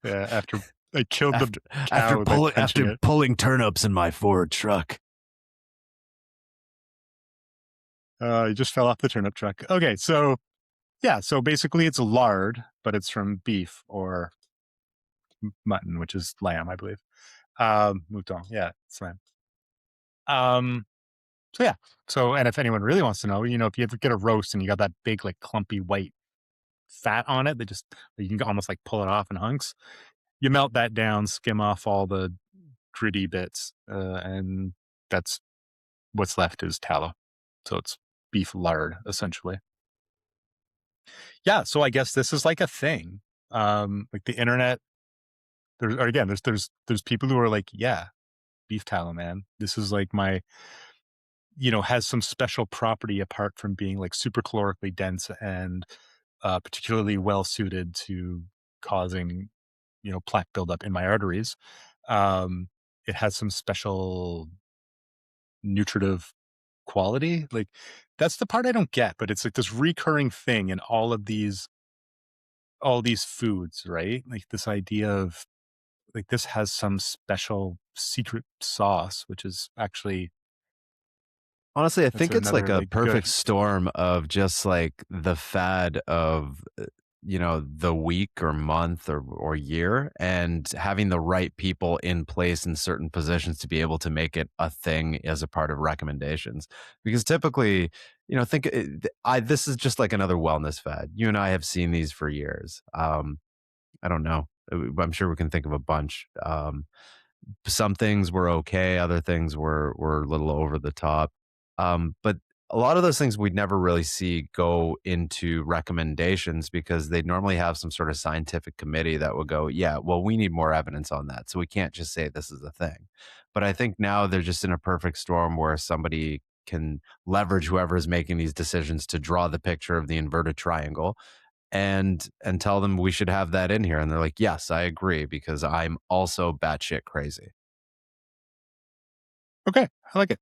Yeah, after I killed the After cow by punching it. pulling turnips in my Ford truck. You just fell off the turnip truck. Okay, so yeah, so basically it's lard, but it's from beef or mutton, which is lamb, I believe. Mouton, yeah, it's lamb. Um, so yeah, and if anyone really wants to know, if you ever get a roast and you got that big, like clumpy white fat on it, you can almost like pull it off in hunks. You melt that down, skim off all the gritty bits, and that's what's left is tallow. So it's beef lard essentially. Yeah, so I guess this is like a thing. Like the internet, there's people who are like, yeah, beef tallow, man. This is like has some special property apart from being like super calorically dense and particularly well suited to causing, plaque buildup in my arteries. It has some special nutritive quality. Like that's the part I don't get, but it's like this recurring thing in all these foods, right? Like this idea of like this has some special secret sauce, which is actually Honestly, I that's think it's like another a like good. perfect storm of just like the fad of the week or month or year, and having the right people in place in certain positions to be able to make it a thing as a part of recommendations. Because typically, this is just like another wellness fad. You and I have seen these for years. I don't know. I'm sure we can think of a bunch. Some things were okay, other things were a little over the top. But a lot of those things we'd never really see go into recommendations because they'd normally have some sort of scientific committee that would go, yeah, well, we need more evidence on that. So we can't just say this is a thing. But I think now they're just in a perfect storm where somebody can leverage whoever is making these decisions to draw the picture of the inverted triangle and tell them we should have that in here. And they're like, yes, I agree, because I'm also batshit crazy. Okay, I like it.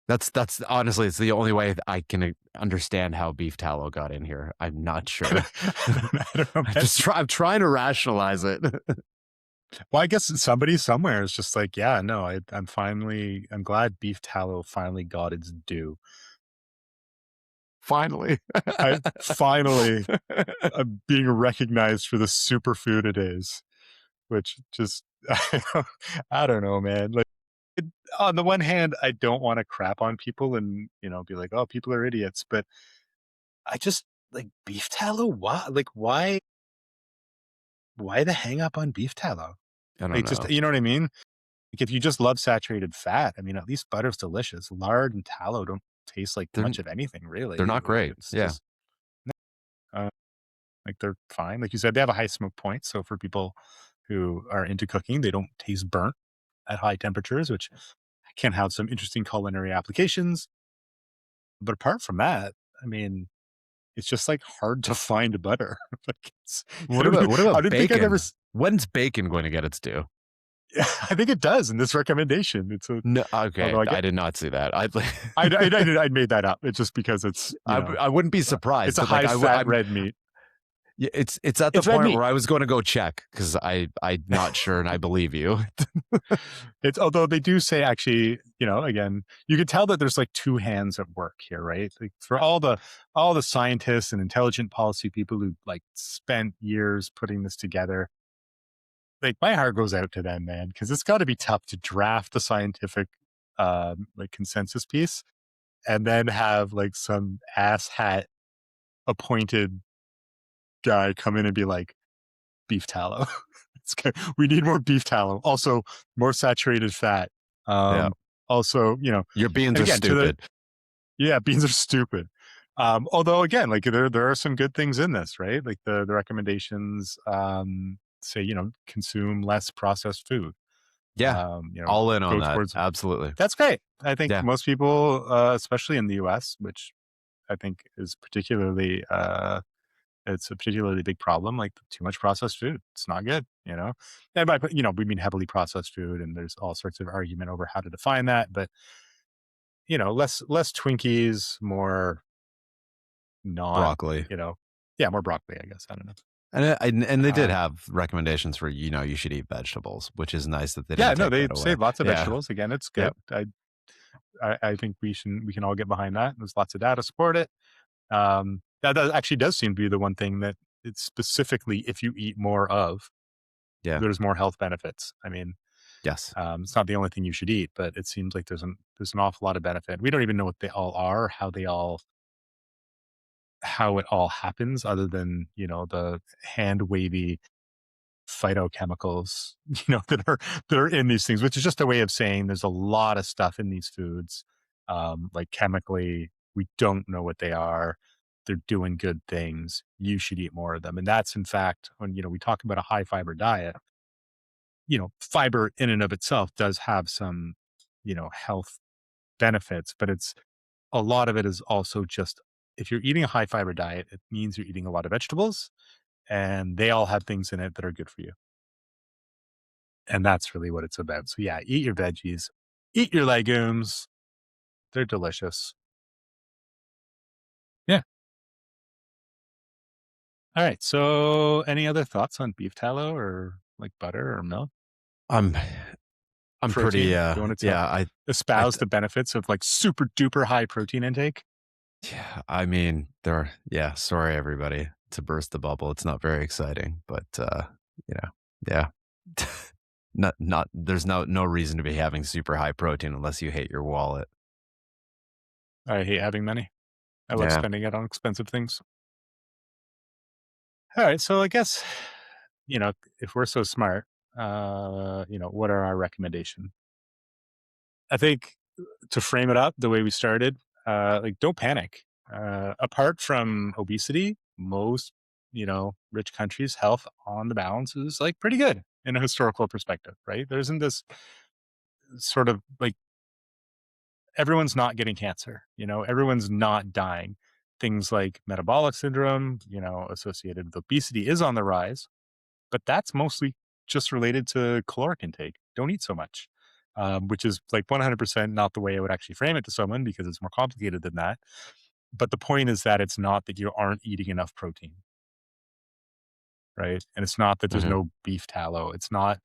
That's honestly, it's the only way I can understand how beef tallow got in here. I'm not sure. I don't know, man. I'm trying to rationalize it. Well, I guess somebody somewhere is just like, yeah, no, I'm glad beef tallow finally got its due. Finally. I finally being recognized for the superfood it is, which just I don't know, man. Like on the one hand, I don't want to crap on people and be like, oh, people are idiots, but I just like beef tallow. Why? Like why? Why the hang up on beef tallow? I don't Like just know. you know what I mean? Like if you just love saturated fat, I mean, at least butter's delicious. Lard and tallow don't taste like They're much of anything, they're really. not Like great. it's Yeah. just uh, like they're fine. Like you said, they have a high smoke point. So for people who are into cooking, they don't taste burnt at high temperatures, which can have some interesting culinary applications. But apart from that, I mean, it's just like hard to find butter. Like What about I don't think I've ever. bacon? When's bacon going to get its due? I think it does in this recommendation. It's a No, okay, although I get I did not see that. I made that up. It's just because it's I wouldn't be surprised, it's a but like high fat I'm red meat. yeah, it's at the It's red point meat. where I was going to go check because I'm not sure and I believe you. It's although they do say actually, again, you can tell that there's like two hands at work here, right? Like for all the scientists and intelligent policy people who like spent years putting this together, like my heart goes out to them, man, because it's got to be tough to draft the scientific like consensus piece and then have like some asshat appointed guy come in and be like beef tallow. We need more beef tallow. Also, more saturated fat. Yeah, Also, your beans and are again, stupid. yeah, beans are stupid. Although again, like there are some good things in this, right? Like the recommendations say, consume less processed food. Yeah, all in on Go that. towards Absolutely. that's great. I think Yeah, most people, especially in the US, which I think is particularly it's a particularly big problem, like too much processed food. It's not good. And we mean heavily processed food, and there's all sorts of argument over how to define that. But less Twinkies, more not, broccoli. yeah, more broccoli. I guess I don't know. And they did Uh, have recommendations for you should eat vegetables, which is nice that they yeah, didn't no, take they that away. say lots of Yeah. vegetables. Again, it's Yep. good. I think we can all get behind that. There's lots of data support it. That actually does seem to be the one thing that it's specifically if you eat more of, Yeah. there's more health benefits. I mean, Yes. it's not the only thing you should eat, but it seems like there's an awful lot of benefit. We don't even know what they all are, how it all happens, other than the hand wavy phytochemicals that are in these things, which is just a way of saying there's a lot of stuff in these foods, like chemically we don't know what they are. They're doing good things. You should eat more of them, and that's in fact when we talk about a high fiber diet. Fiber in and of itself does have some health benefits, but it's a lot of it is also just if you're eating a high fiber diet, it means you're eating a lot of vegetables and they all have things in it that are good for you. And that's really what it's about. So yeah, eat your veggies, eat your legumes. They're delicious. Yeah. All right. So any other thoughts on beef tallow or like butter or milk? I'm I'm pretty Protein? Do you want to yeah, I espouse the benefits of like super duper high protein intake? yeah, I mean, there yeah, sorry everybody to burst the bubble. It's not very exciting, but you know, yeah. Not there's no reason to be having super high protein unless you hate your wallet. I hate having many. I love Yeah. spending it on expensive things. All right. So I guess, if we're so smart, what are our recommendations? I think to frame it up the way we started, like don't panic. Apart from obesity, most, rich countries' health on the balance is like pretty good in a historical perspective, right? There isn't this sort of like everyone's not getting cancer, everyone's not dying. Things like metabolic syndrome, associated with obesity is on the rise, but that's mostly just related to caloric intake. Don't eat so much, which is like 100% not the way I would actually frame it to someone because it's more complicated than that. But the point is that it's not that you aren't eating enough protein, right? And it's not that there's Mhm. no beef tallow. It's not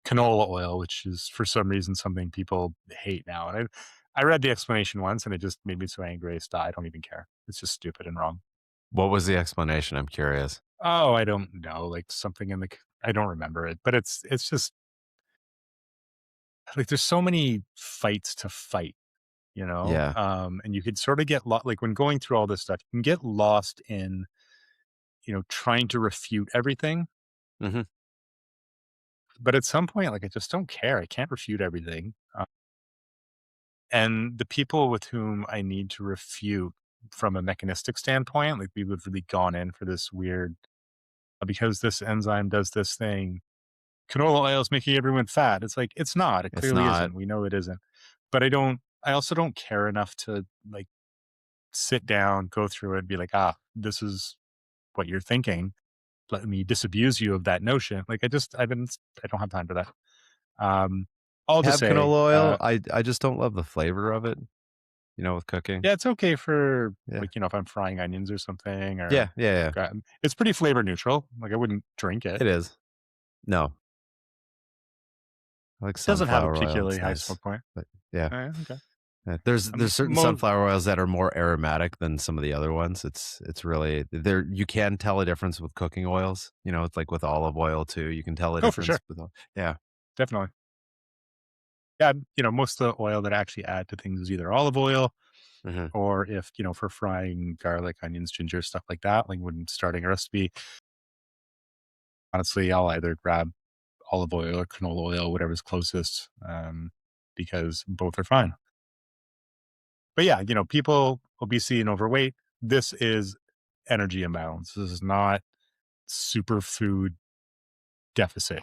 canola oil, which is for some reason something people hate now. And I read the explanation once and it just made me so angry. I don't even care. It's just stupid and wrong. What was the explanation? I'm curious. Oh, I don't know, like something I don't remember it, but it's just like there's so many fights to fight, Yeah. and you could sort of get like when going through all this stuff, you can get lost in, trying to refute everything. Mhm. But at some point, like I just don't care. I can't refute everything. And the people with whom I need to refute from a mechanistic standpoint, like we've really gone in for this weird because this enzyme does this thing. Canola oil is making everyone fat. It's like it's not. It It's clearly not. isn't. We know it isn't. But I also don't care enough to like sit down, go through it, and be like, this is what you're thinking. Let me disabuse you of that notion. Like I don't have time for that. I'll just Have say, canola oil. I just don't love the flavor of it, with cooking. yeah, it's okay for Yeah. like, if I'm frying onions or something Yeah, or yeah, yeah. it's pretty flavor neutral. Like I wouldn't drink it. It is. No, I like Doesn't have a sunflower oil. particularly It's high nice. smoke point. But yeah. Okay. Yeah, there's certain Mo sunflower oils that are more aromatic than some of the other ones. It's really there. You can tell a difference with cooking oils. It's like with olive oil too. You can tell a Oh, for difference sure. with yeah. Definitely. Yeah, most of the oil that I actually add to things is either olive oil Hmm. or if, for frying garlic, onions, ginger, stuff like that, like when starting a recipe, honestly, I'll either grab olive oil or canola oil, whatever's closest, because both are fine. But yeah, people, obesity and overweight, this is energy imbalance. This is not superfood deficit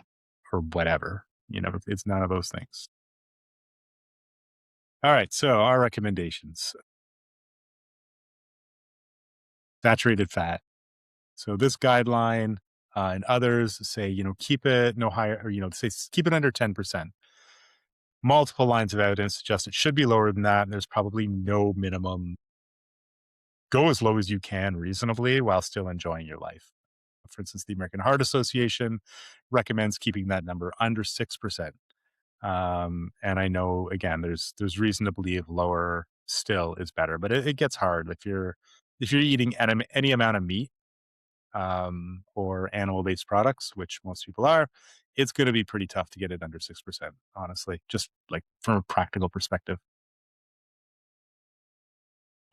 or whatever. It's none of those things. All right. So our recommendations: saturated fat. So this guideline and others say, keep it no higher, or, say keep it under 10%. Multiple lines of evidence suggest it should be lower than that. And there's probably no minimum. Go as low as you can reasonably while still enjoying your life. For instance, the American Heart Association recommends keeping that number under 6%. And I know, again, there's reason to believe lower still is better, but it gets hard if you're eating any amount of meat or animal-based products, which most people are. It's going to be pretty tough to get it under 6%, honestly, just like from a practical perspective.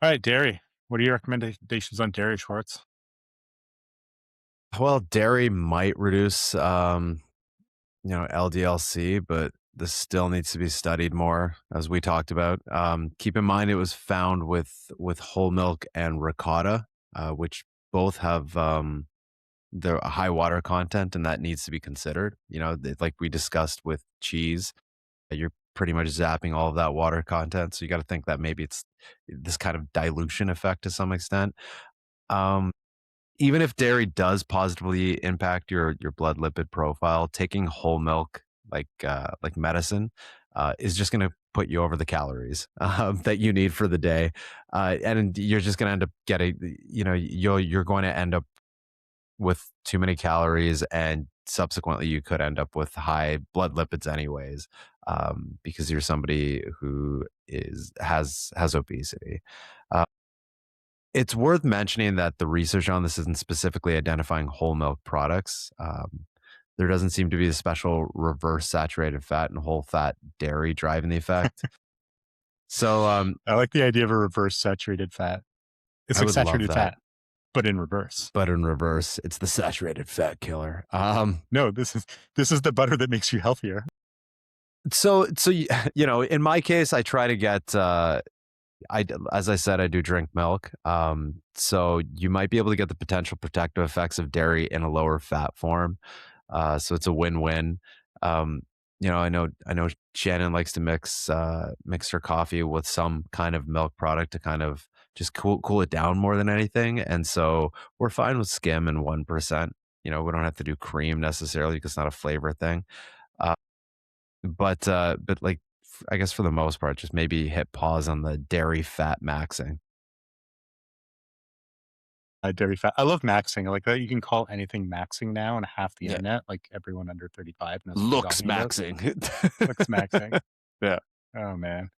All right, dairy. What are your recommendations on dairy, Schwartz? Well, dairy might reduce LDLC, but this still needs to be studied more, as we talked about. Keep in mind, it was found with whole milk and ricotta, which both have the high water content, and that needs to be considered. Like we discussed with cheese, you're pretty much zapping all of that water content. So you got to think that maybe it's this kind of dilution effect to some extent. Um, Even if dairy does positively impact your blood lipid profile, taking whole milk like medicine is just going to put you over the calories that you need for the day, and you're just going to end up getting you're going to end up with too many calories, and subsequently you could end up with high blood lipids anyways, because you're somebody who has obesity. Uh, it's worth mentioning that the research on this isn't specifically identifying whole milk products. There doesn't seem to be a special reverse saturated fat and whole fat dairy driving the effect. So I like the idea of a reverse saturated fat. It's I like would love saturated that, fat, but in reverse. but in reverse, it's the saturated fat killer. No, this is the butter that makes you healthier. So in my case, I try to get as I said, I do drink milk. So you might be able to get the potential protective effects of dairy in a lower fat form. So it's a win-win. Um, I know Shannon likes to mix her coffee with some kind of milk product to kind of just cool it down more than anything. And so we're fine with skim and 1%. We don't have to do cream necessarily because it's not a flavor thing. Uh, but like I guess for the most part, just maybe hit pause on the dairy fat maxing. Dairy fat. I love maxing. I like that you can call anything maxing now, and half the Yeah. internet, like everyone under 35, knows what you're Looks talking about. maxing. Looks maxing. Yeah. Oh man.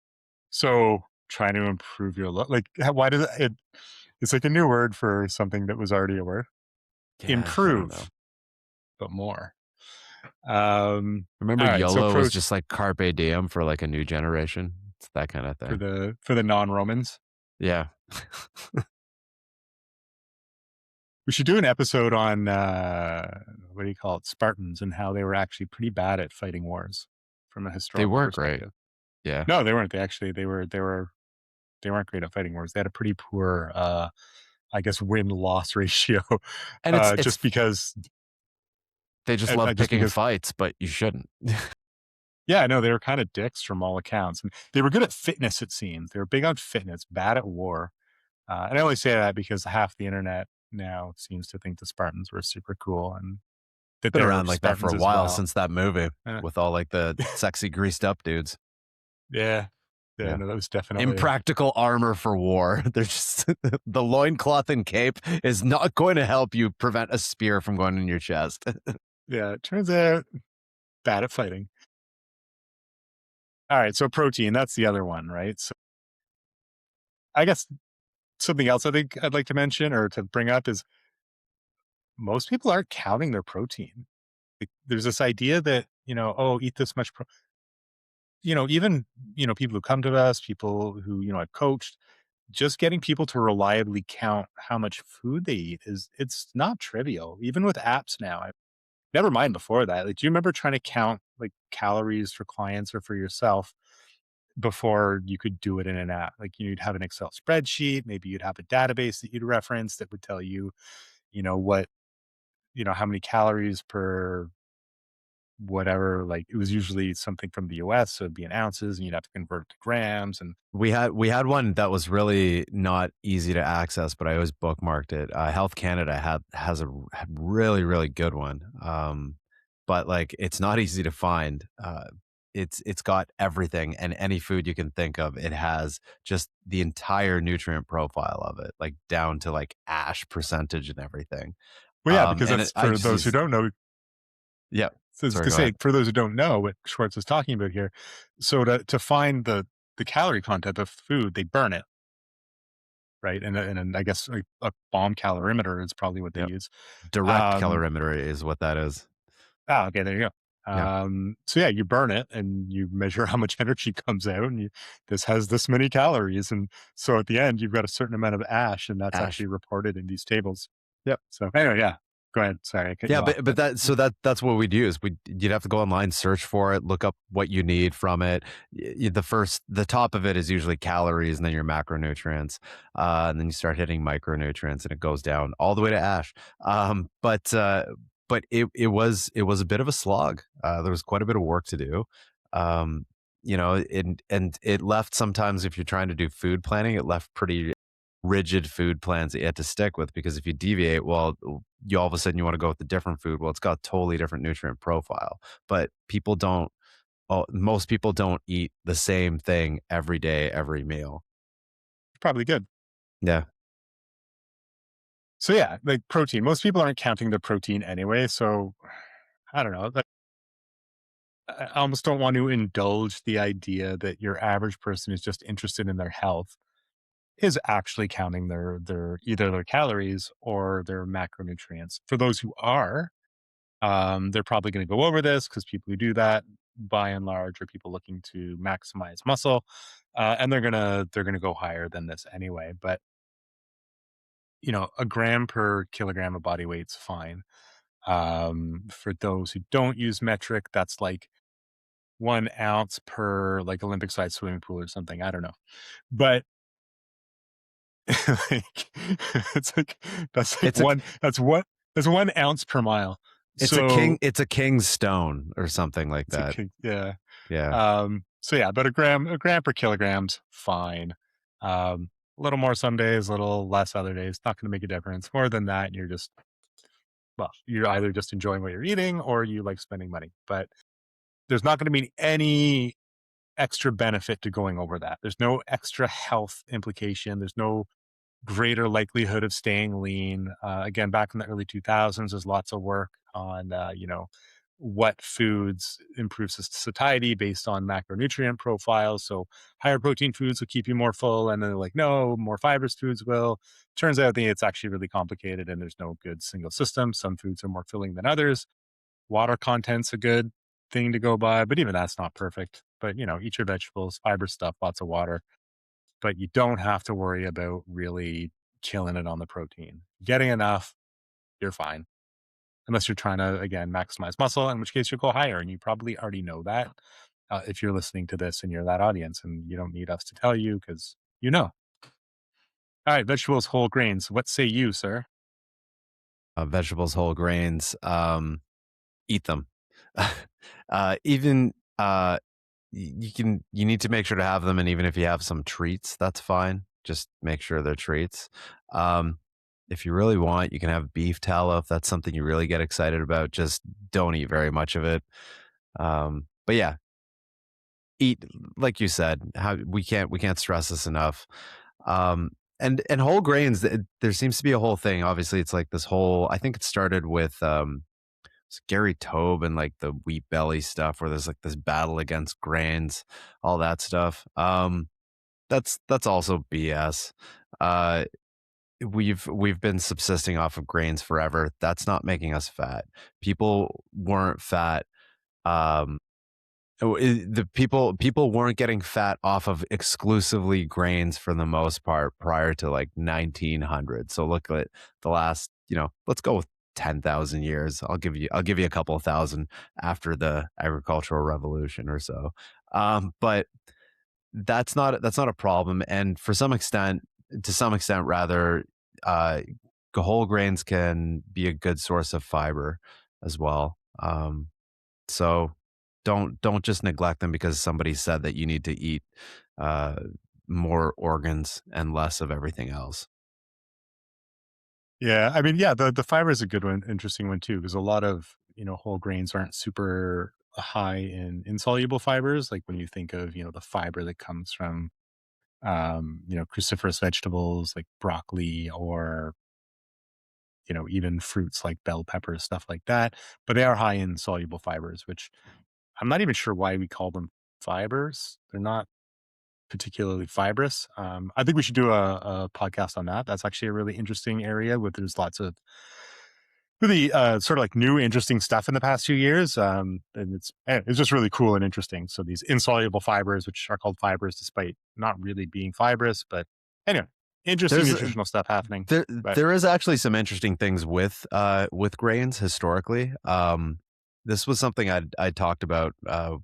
So trying to improve your look. Like, why does it? It's like a new word for something that was already a word. Yeah, I don't know. Improve, but more. Remember All right. So YOLO was pros just like carpe diem for like a new generation. It's that kind of for thing. the non-Romans. Yeah. We should do an episode on what do you call it, Spartans, and how they were actually pretty bad at fighting wars from a They historical were great. perspective. Yeah. No, they weren't. They weren't great at fighting wars. They had a pretty poor, I guess, win-loss ratio, And it's just because, they just love just picking because. fights, but you shouldn't. Yeah, no, they were kind of dicks from all accounts, and they were good at fitness. It seems they were big on fitness, bad at war. And I only say that because half the internet now seems to think the Spartans were super cool and that Been they're around like that for Spartans a as while well. since that movie Uh, with all like the sexy greased up dudes. yeah. Yeah, Yeah. no, that was definitely Impractical armor for war. They're just the loincloth and cape is not going to help you prevent a spear from going in your chest. yeah, it turns out bad at fighting. All right, so protein, that's the other one, right? So I guess something else I think I'd like to mention or to bring up is most people aren't counting their protein. There's this idea that, oh, eat this much even, people who come to us, people who, I've coached, just getting people to reliably count how much food they eat it's not trivial. Even with apps now. Never mind before that. Like, do you remember trying to count like calories for clients or for yourself before you could do it in an app? Like you'd have an Excel spreadsheet, maybe you'd have a database that you'd reference that would tell you, what, how many calories per whatever. Like it was usually something from the US, so it'd be in ounces and you'd have to convert it to grams. And We had one that was really not easy to access, but I always bookmarked it. Health Canada had really good one, but like it's not easy to find. It's got everything and any food you can think of. It has just the entire nutrient profile of it, like down to like ash percentage and everything. well, yeah, because And it, that's I for just those who use don't know. yeah. So I was Sorry, gonna go say, ahead. for those who don't know what Schwartz is talking about here, so to find the calorie content of food, they burn it, right? And I guess a bomb calorimeter is probably what they Yep. use. Direct Um, calorimetry is what that is. okay, there you go. Yeah. So yeah, you burn it and you measure how much energy comes out, and this has this many calories, and so at the end you've got a certain amount of ash, and that's Ash. actually reported in these tables. Yep. So anyway, yeah, go ahead. Sorry, I cut Yeah, you off, but but that's what we'd use. You'd have to go online, search for it, look up what you need from it. The top of it is usually calories, and then your macronutrients, and then you start hitting micronutrients, and it goes down all the way to ash. But it was a bit of a slog. There was quite a bit of work to do. Um, and it left sometimes if you're trying to do food planning, it left pretty rigid food plans that you had to stick with because if you deviate, well, you all of a sudden you want to go with a different food. Well, it's got a totally different nutrient profile, but most people don't eat the same thing every day, every meal. probably good. Yeah. So yeah, like protein. Most people aren't counting their protein anyway. So I don't know. I almost don't want to indulge the idea that your average person is just interested in their health is actually counting their either their calories or their macronutrients. For those who are, they're probably going to go over this because people who do that, by and large, are people looking to maximize muscle, and they're gonna go higher than this anyway. But a gram per kilogram of body weight's fine. For those who don't use metric, that's like 1 ounce per like Olympic sized swimming pool or something. I don't know. But like it's like that's like It's a one that's what that's 1 ounce per mile. it's a So king's stone or something like it's a that. yeah. Yeah. So yeah, but a gram per kilogram's fine. A little more some days, a little less other days. Not going to make a difference. More than that, you're either just enjoying what you're eating or you like spending money. But there's not going to be any extra benefit to going over that. There's no extra health implication. There's no greater likelihood of staying lean. Again, back in the early 2000s, there's lots of work on, what foods improve satiety based on macronutrient profiles. So higher protein foods will keep you more full. And then they're like, no, more fibrous foods will. Turns out it's actually really complicated and there's no good single system. Some foods are more filling than others. Water content's a good thing to go by, but even that's not perfect. But, eat your vegetables, fiber stuff, lots of water, but you don't have to worry about really killing it on the protein. Getting enough, you're fine. Unless you're trying to, again, maximize muscle, in which case you'll go higher. And you probably already know that if you're listening to this and you're that audience, and you don't need us to tell you because you know. All right, vegetables, whole grains. What say you, sir? Vegetables, whole grains. Eat them. Even you need to make sure to have them, and even if you have some treats, that's fine. just make sure they're treats. Um, if you really want, you can have beef tallow if that's something you really get excited about. Just don't eat very much of it. But yeah, eat like you said. How we can't stress this enough. Um, and whole grains. There seems to be a whole thing. Obviously, it's like this whole. I think it started with it's Gary Tobe and like the wheat belly stuff, where there's like this battle against grains, all that stuff. That's also BS. Uh, we've been subsisting off of grains forever. That's not making us fat. People weren't fat. Um, the people weren't getting fat off of exclusively grains for the most part prior to like 1900. So look at the last, let's go with 10,000 years. I'll give you a couple of thousand after the agricultural revolution or so. But that's not a problem. And to some extent rather, uh, whole grains can be a good source of fiber as well. So don't just neglect them because somebody said that you need to eat uh, more organs and less of everything else. Yeah, I mean, yeah, the fiber is a good one, interesting one too, because a lot of whole grains aren't super high in insoluble fibers. Like when you think of the fiber that comes from cruciferous vegetables like broccoli or even fruits like bell peppers, stuff like that. But they are high in soluble fibers, which I'm not even sure why we call them fibers. They're not particularly fibrous. I think we should do a podcast on that. That's actually a really interesting area where there's lots of really sort of like new interesting stuff in the past few years. And it's just really cool and interesting. So these insoluble fibers, which are called fibers despite not really being fibrous, but anyway, interesting There's nutritional stuff happening. there But there is actually some interesting things with grains historically. This was something I talked about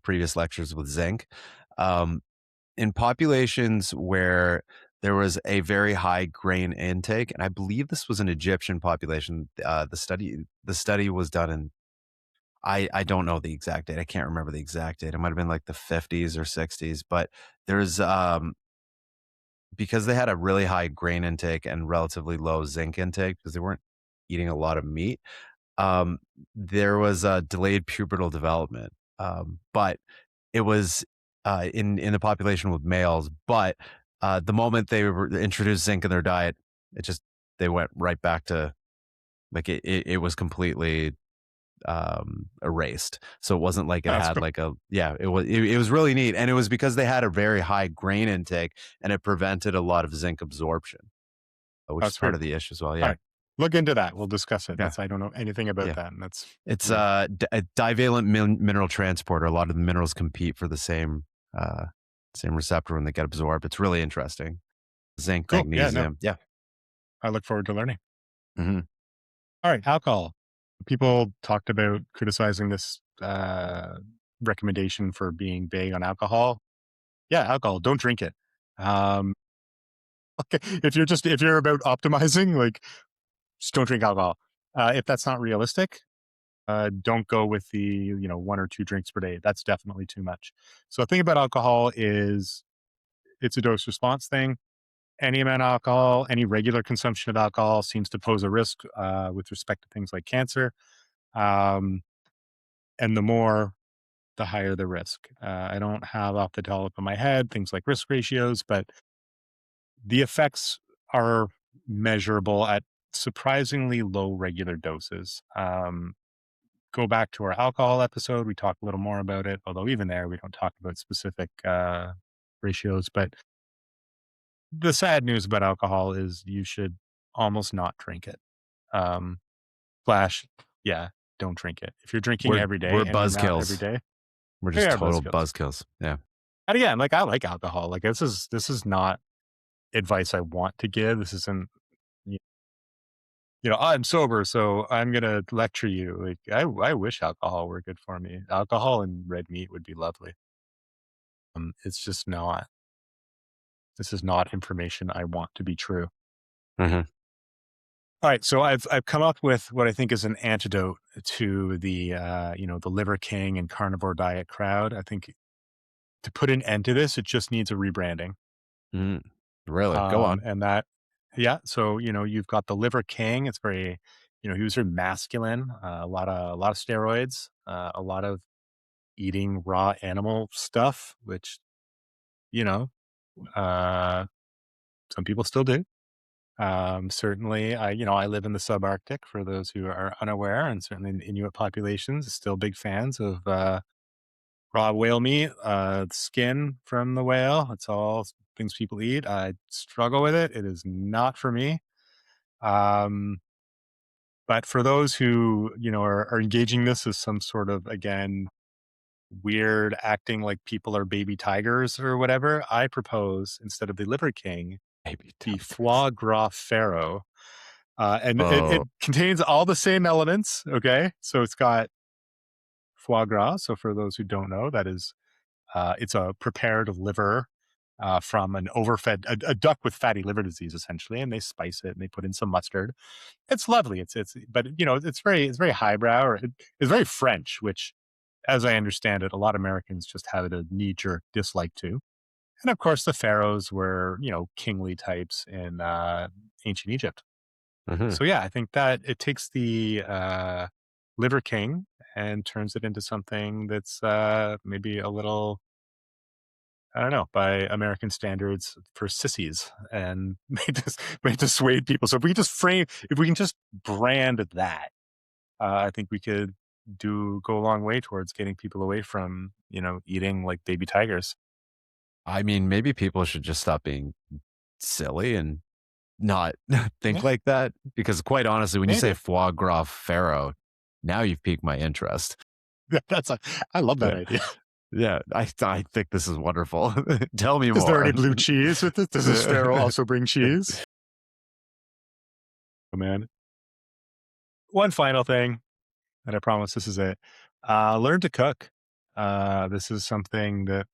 previous lectures with zinc. Um, in populations where there was a very high grain intake, and I believe this was an Egyptian population. The study was done in I don't know the exact date. I can't remember the exact date. It might have been like the 50s or 60s, but there's because they had a really high grain intake and relatively low zinc intake because they weren't eating a lot of meat. Um, there was a delayed pubertal development, but it was in the population with males. But the moment they introduced zinc in their diet, it just they went right back to like it was completely erased. So it wasn't like it that's had cool. like it was really neat, and it was because they had a very high grain intake and it prevented a lot of zinc absorption, which is That's part weird. of the issue as well. All Yeah, right. Look into that. We'll discuss it. yeah, That's I don't know anything about yeah. that, and that's It's weird. a divalent mineral transporter. A lot of the minerals compete for the same receptor when they get absorbed. It's really interesting. Zinc, Cool. Yeah, no. magnesium. Yeah. I look forward to learning. Hmm. All right, alcohol. People talked about criticizing this recommendation for being vague on alcohol. Yeah, alcohol. Don't drink it. Um, okay, if you're about optimizing, like just don't drink alcohol. If that's not realistic, don't go with the one or two drinks per day. That's definitely too much. So the thing about alcohol is it's a dose response thing. Any amount of alcohol, any regular consumption of alcohol seems to pose a risk with respect to things like cancer. Um, and the more, the higher the risk. I don't have off the top of my head things like risk ratios, but the effects are measurable at surprisingly low regular doses. Go back to our alcohol episode. We talk a little more about it, although even there, we don't talk about specific ratios. But the sad news about alcohol is you should almost not drink it. Um, Flash, yeah, don't drink it. If you're drinking We're every day, we're any amount every buzzkills. day, We're they just are total buzzkills. buzzkills. Yeah. And again, like I like alcohol. Like this is not advice I want to give. This isn't y- I'm sober, so I'm gonna lecture you. Like I wish alcohol were good for me. Alcohol and red meat would be lovely. It's just not. This is not information I want to be true. Hmm. All right, so I've come up with what I think is an antidote to the the Liver King and Carnivore Diet crowd. I think to put an end to this, it just needs a rebranding. Hmm. Really? Go on. And that, yeah. So you've got the liver king. It's very, he was very masculine. A lot of steroids. A lot of eating raw animal stuff, which you know, uh, some people still do. Certainly, I live in the subarctic. For those who are unaware, and certainly in Inuit populations, are still big fans of raw whale meat, skin from the whale. It's all things people eat. I struggle with it. It is not for me. Um, but for those who are engaging this as some sort of, again, weird acting like people are baby tigers or whatever, I propose, instead of the liver king, Baby the tigers. foie gras pharaoh. And it Oh, contains all the same elements. Okay, so it's got foie gras. So for those who don't know, that is, it's a prepared liver from an overfed a duck with fatty liver disease, essentially, and they spice it and they put in some mustard. It's lovely. But it's very highbrow, or it's very French, which, as I understand it, a lot of Americans just have a knee jerk dislike to. And of course, the pharaohs were kingly types in ancient Egypt. mhm. So yeah, I think that it takes the liver king and turns it into something that's maybe a little, I don't know, by American standards, for sissies, and may dissuade people. So if we can just brand that, I think we could go a long way towards getting people away from eating like baby tigers. I mean, maybe people should just stop being silly and not think Yeah, like that, because quite honestly, when you say maybe. foie gras pharaoh, now you've piqued my interest. I love that Yeah. idea. Yeah, I think this is wonderful. Tell me Is there any more. blue cheese with it? Does this pharaoh also bring cheese? Oh man. One final thing, and I promise this is it. Learn to cook. This is something that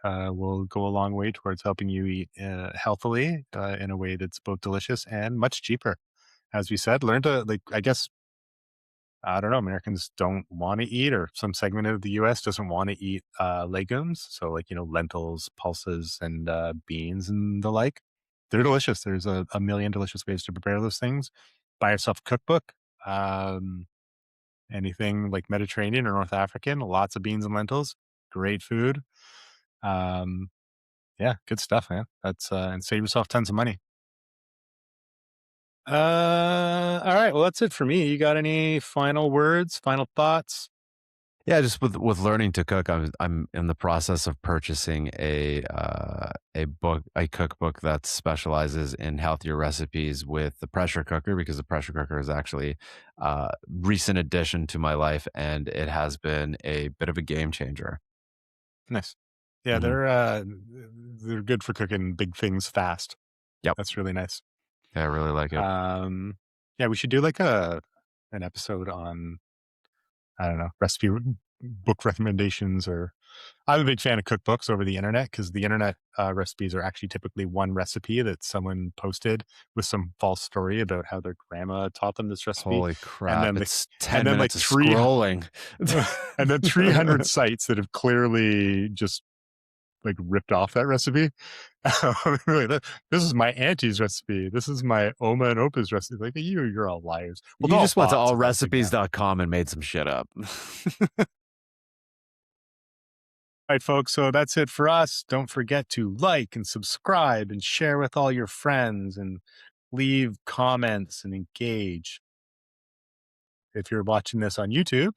will go a long way towards helping you eat healthily, in a way that's both delicious and much cheaper. As we said, learn to, like, I guess, I don't know, Americans don't want to eat, or some segment of the US doesn't want to eat legumes. So, like, lentils, pulses, and beans and the like. They're delicious. There's a million delicious ways to prepare those things. Buy yourself a cookbook. Um, Anything like Mediterranean or North African, lots of beans and lentils, great food. Um, yeah, good stuff, man. And save yourself tons of money. All right. Well, that's it for me. You got any final words, final thoughts? Yeah, just with learning to cook, I'm in the process of purchasing a cookbook that specializes in healthier recipes with the pressure cooker, because the pressure cooker is actually a recent addition to my life, and it has been a bit of a game changer. Nice. Yeah, Mhm. they're good for cooking big things fast. Yep. That's really nice. Yeah, I really like it. Um, yeah, we should do like an episode on, I don't know, recipe book recommendations. Or I'm a big fan of cookbooks over the internet, because the internet recipes are actually typically one recipe that someone posted with some false story about how their grandma taught them this recipe, Holy and crap! then It's and 10 then like minutes of scrolling. and then 300 sites that have clearly just like ripped off that recipe. Really, this is my auntie's recipe. This is my Oma and Opa's recipe. Like, you're all liars. Well, they're You all just went to bots, if that's the example. allrecipes.com and made some shit up. All right, folks. So that's it for us. Don't forget to like and subscribe and share with all your friends, and leave comments and engage. If you're watching this on YouTube,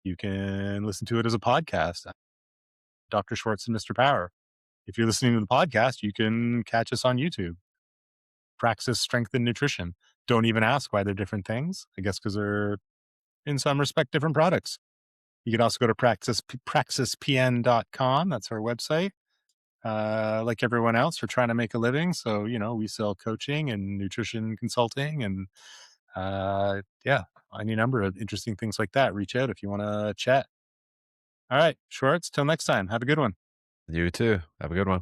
you can listen to it as a podcast. Dr. Schwartz and Mr. Power. If you're listening to the podcast, you can catch us on YouTube. Praxis Strength and Nutrition. Don't even ask why they're different things. I guess because they're, in some respect, different products. You can also go to praxispn.com. That's our website. Like everyone else, we're trying to make a living. So, we sell coaching and nutrition consulting, and yeah, any number of interesting things like that. Reach out if you want to chat. All right, Schwartz, till next time. Have a good one. You too. Have a good one.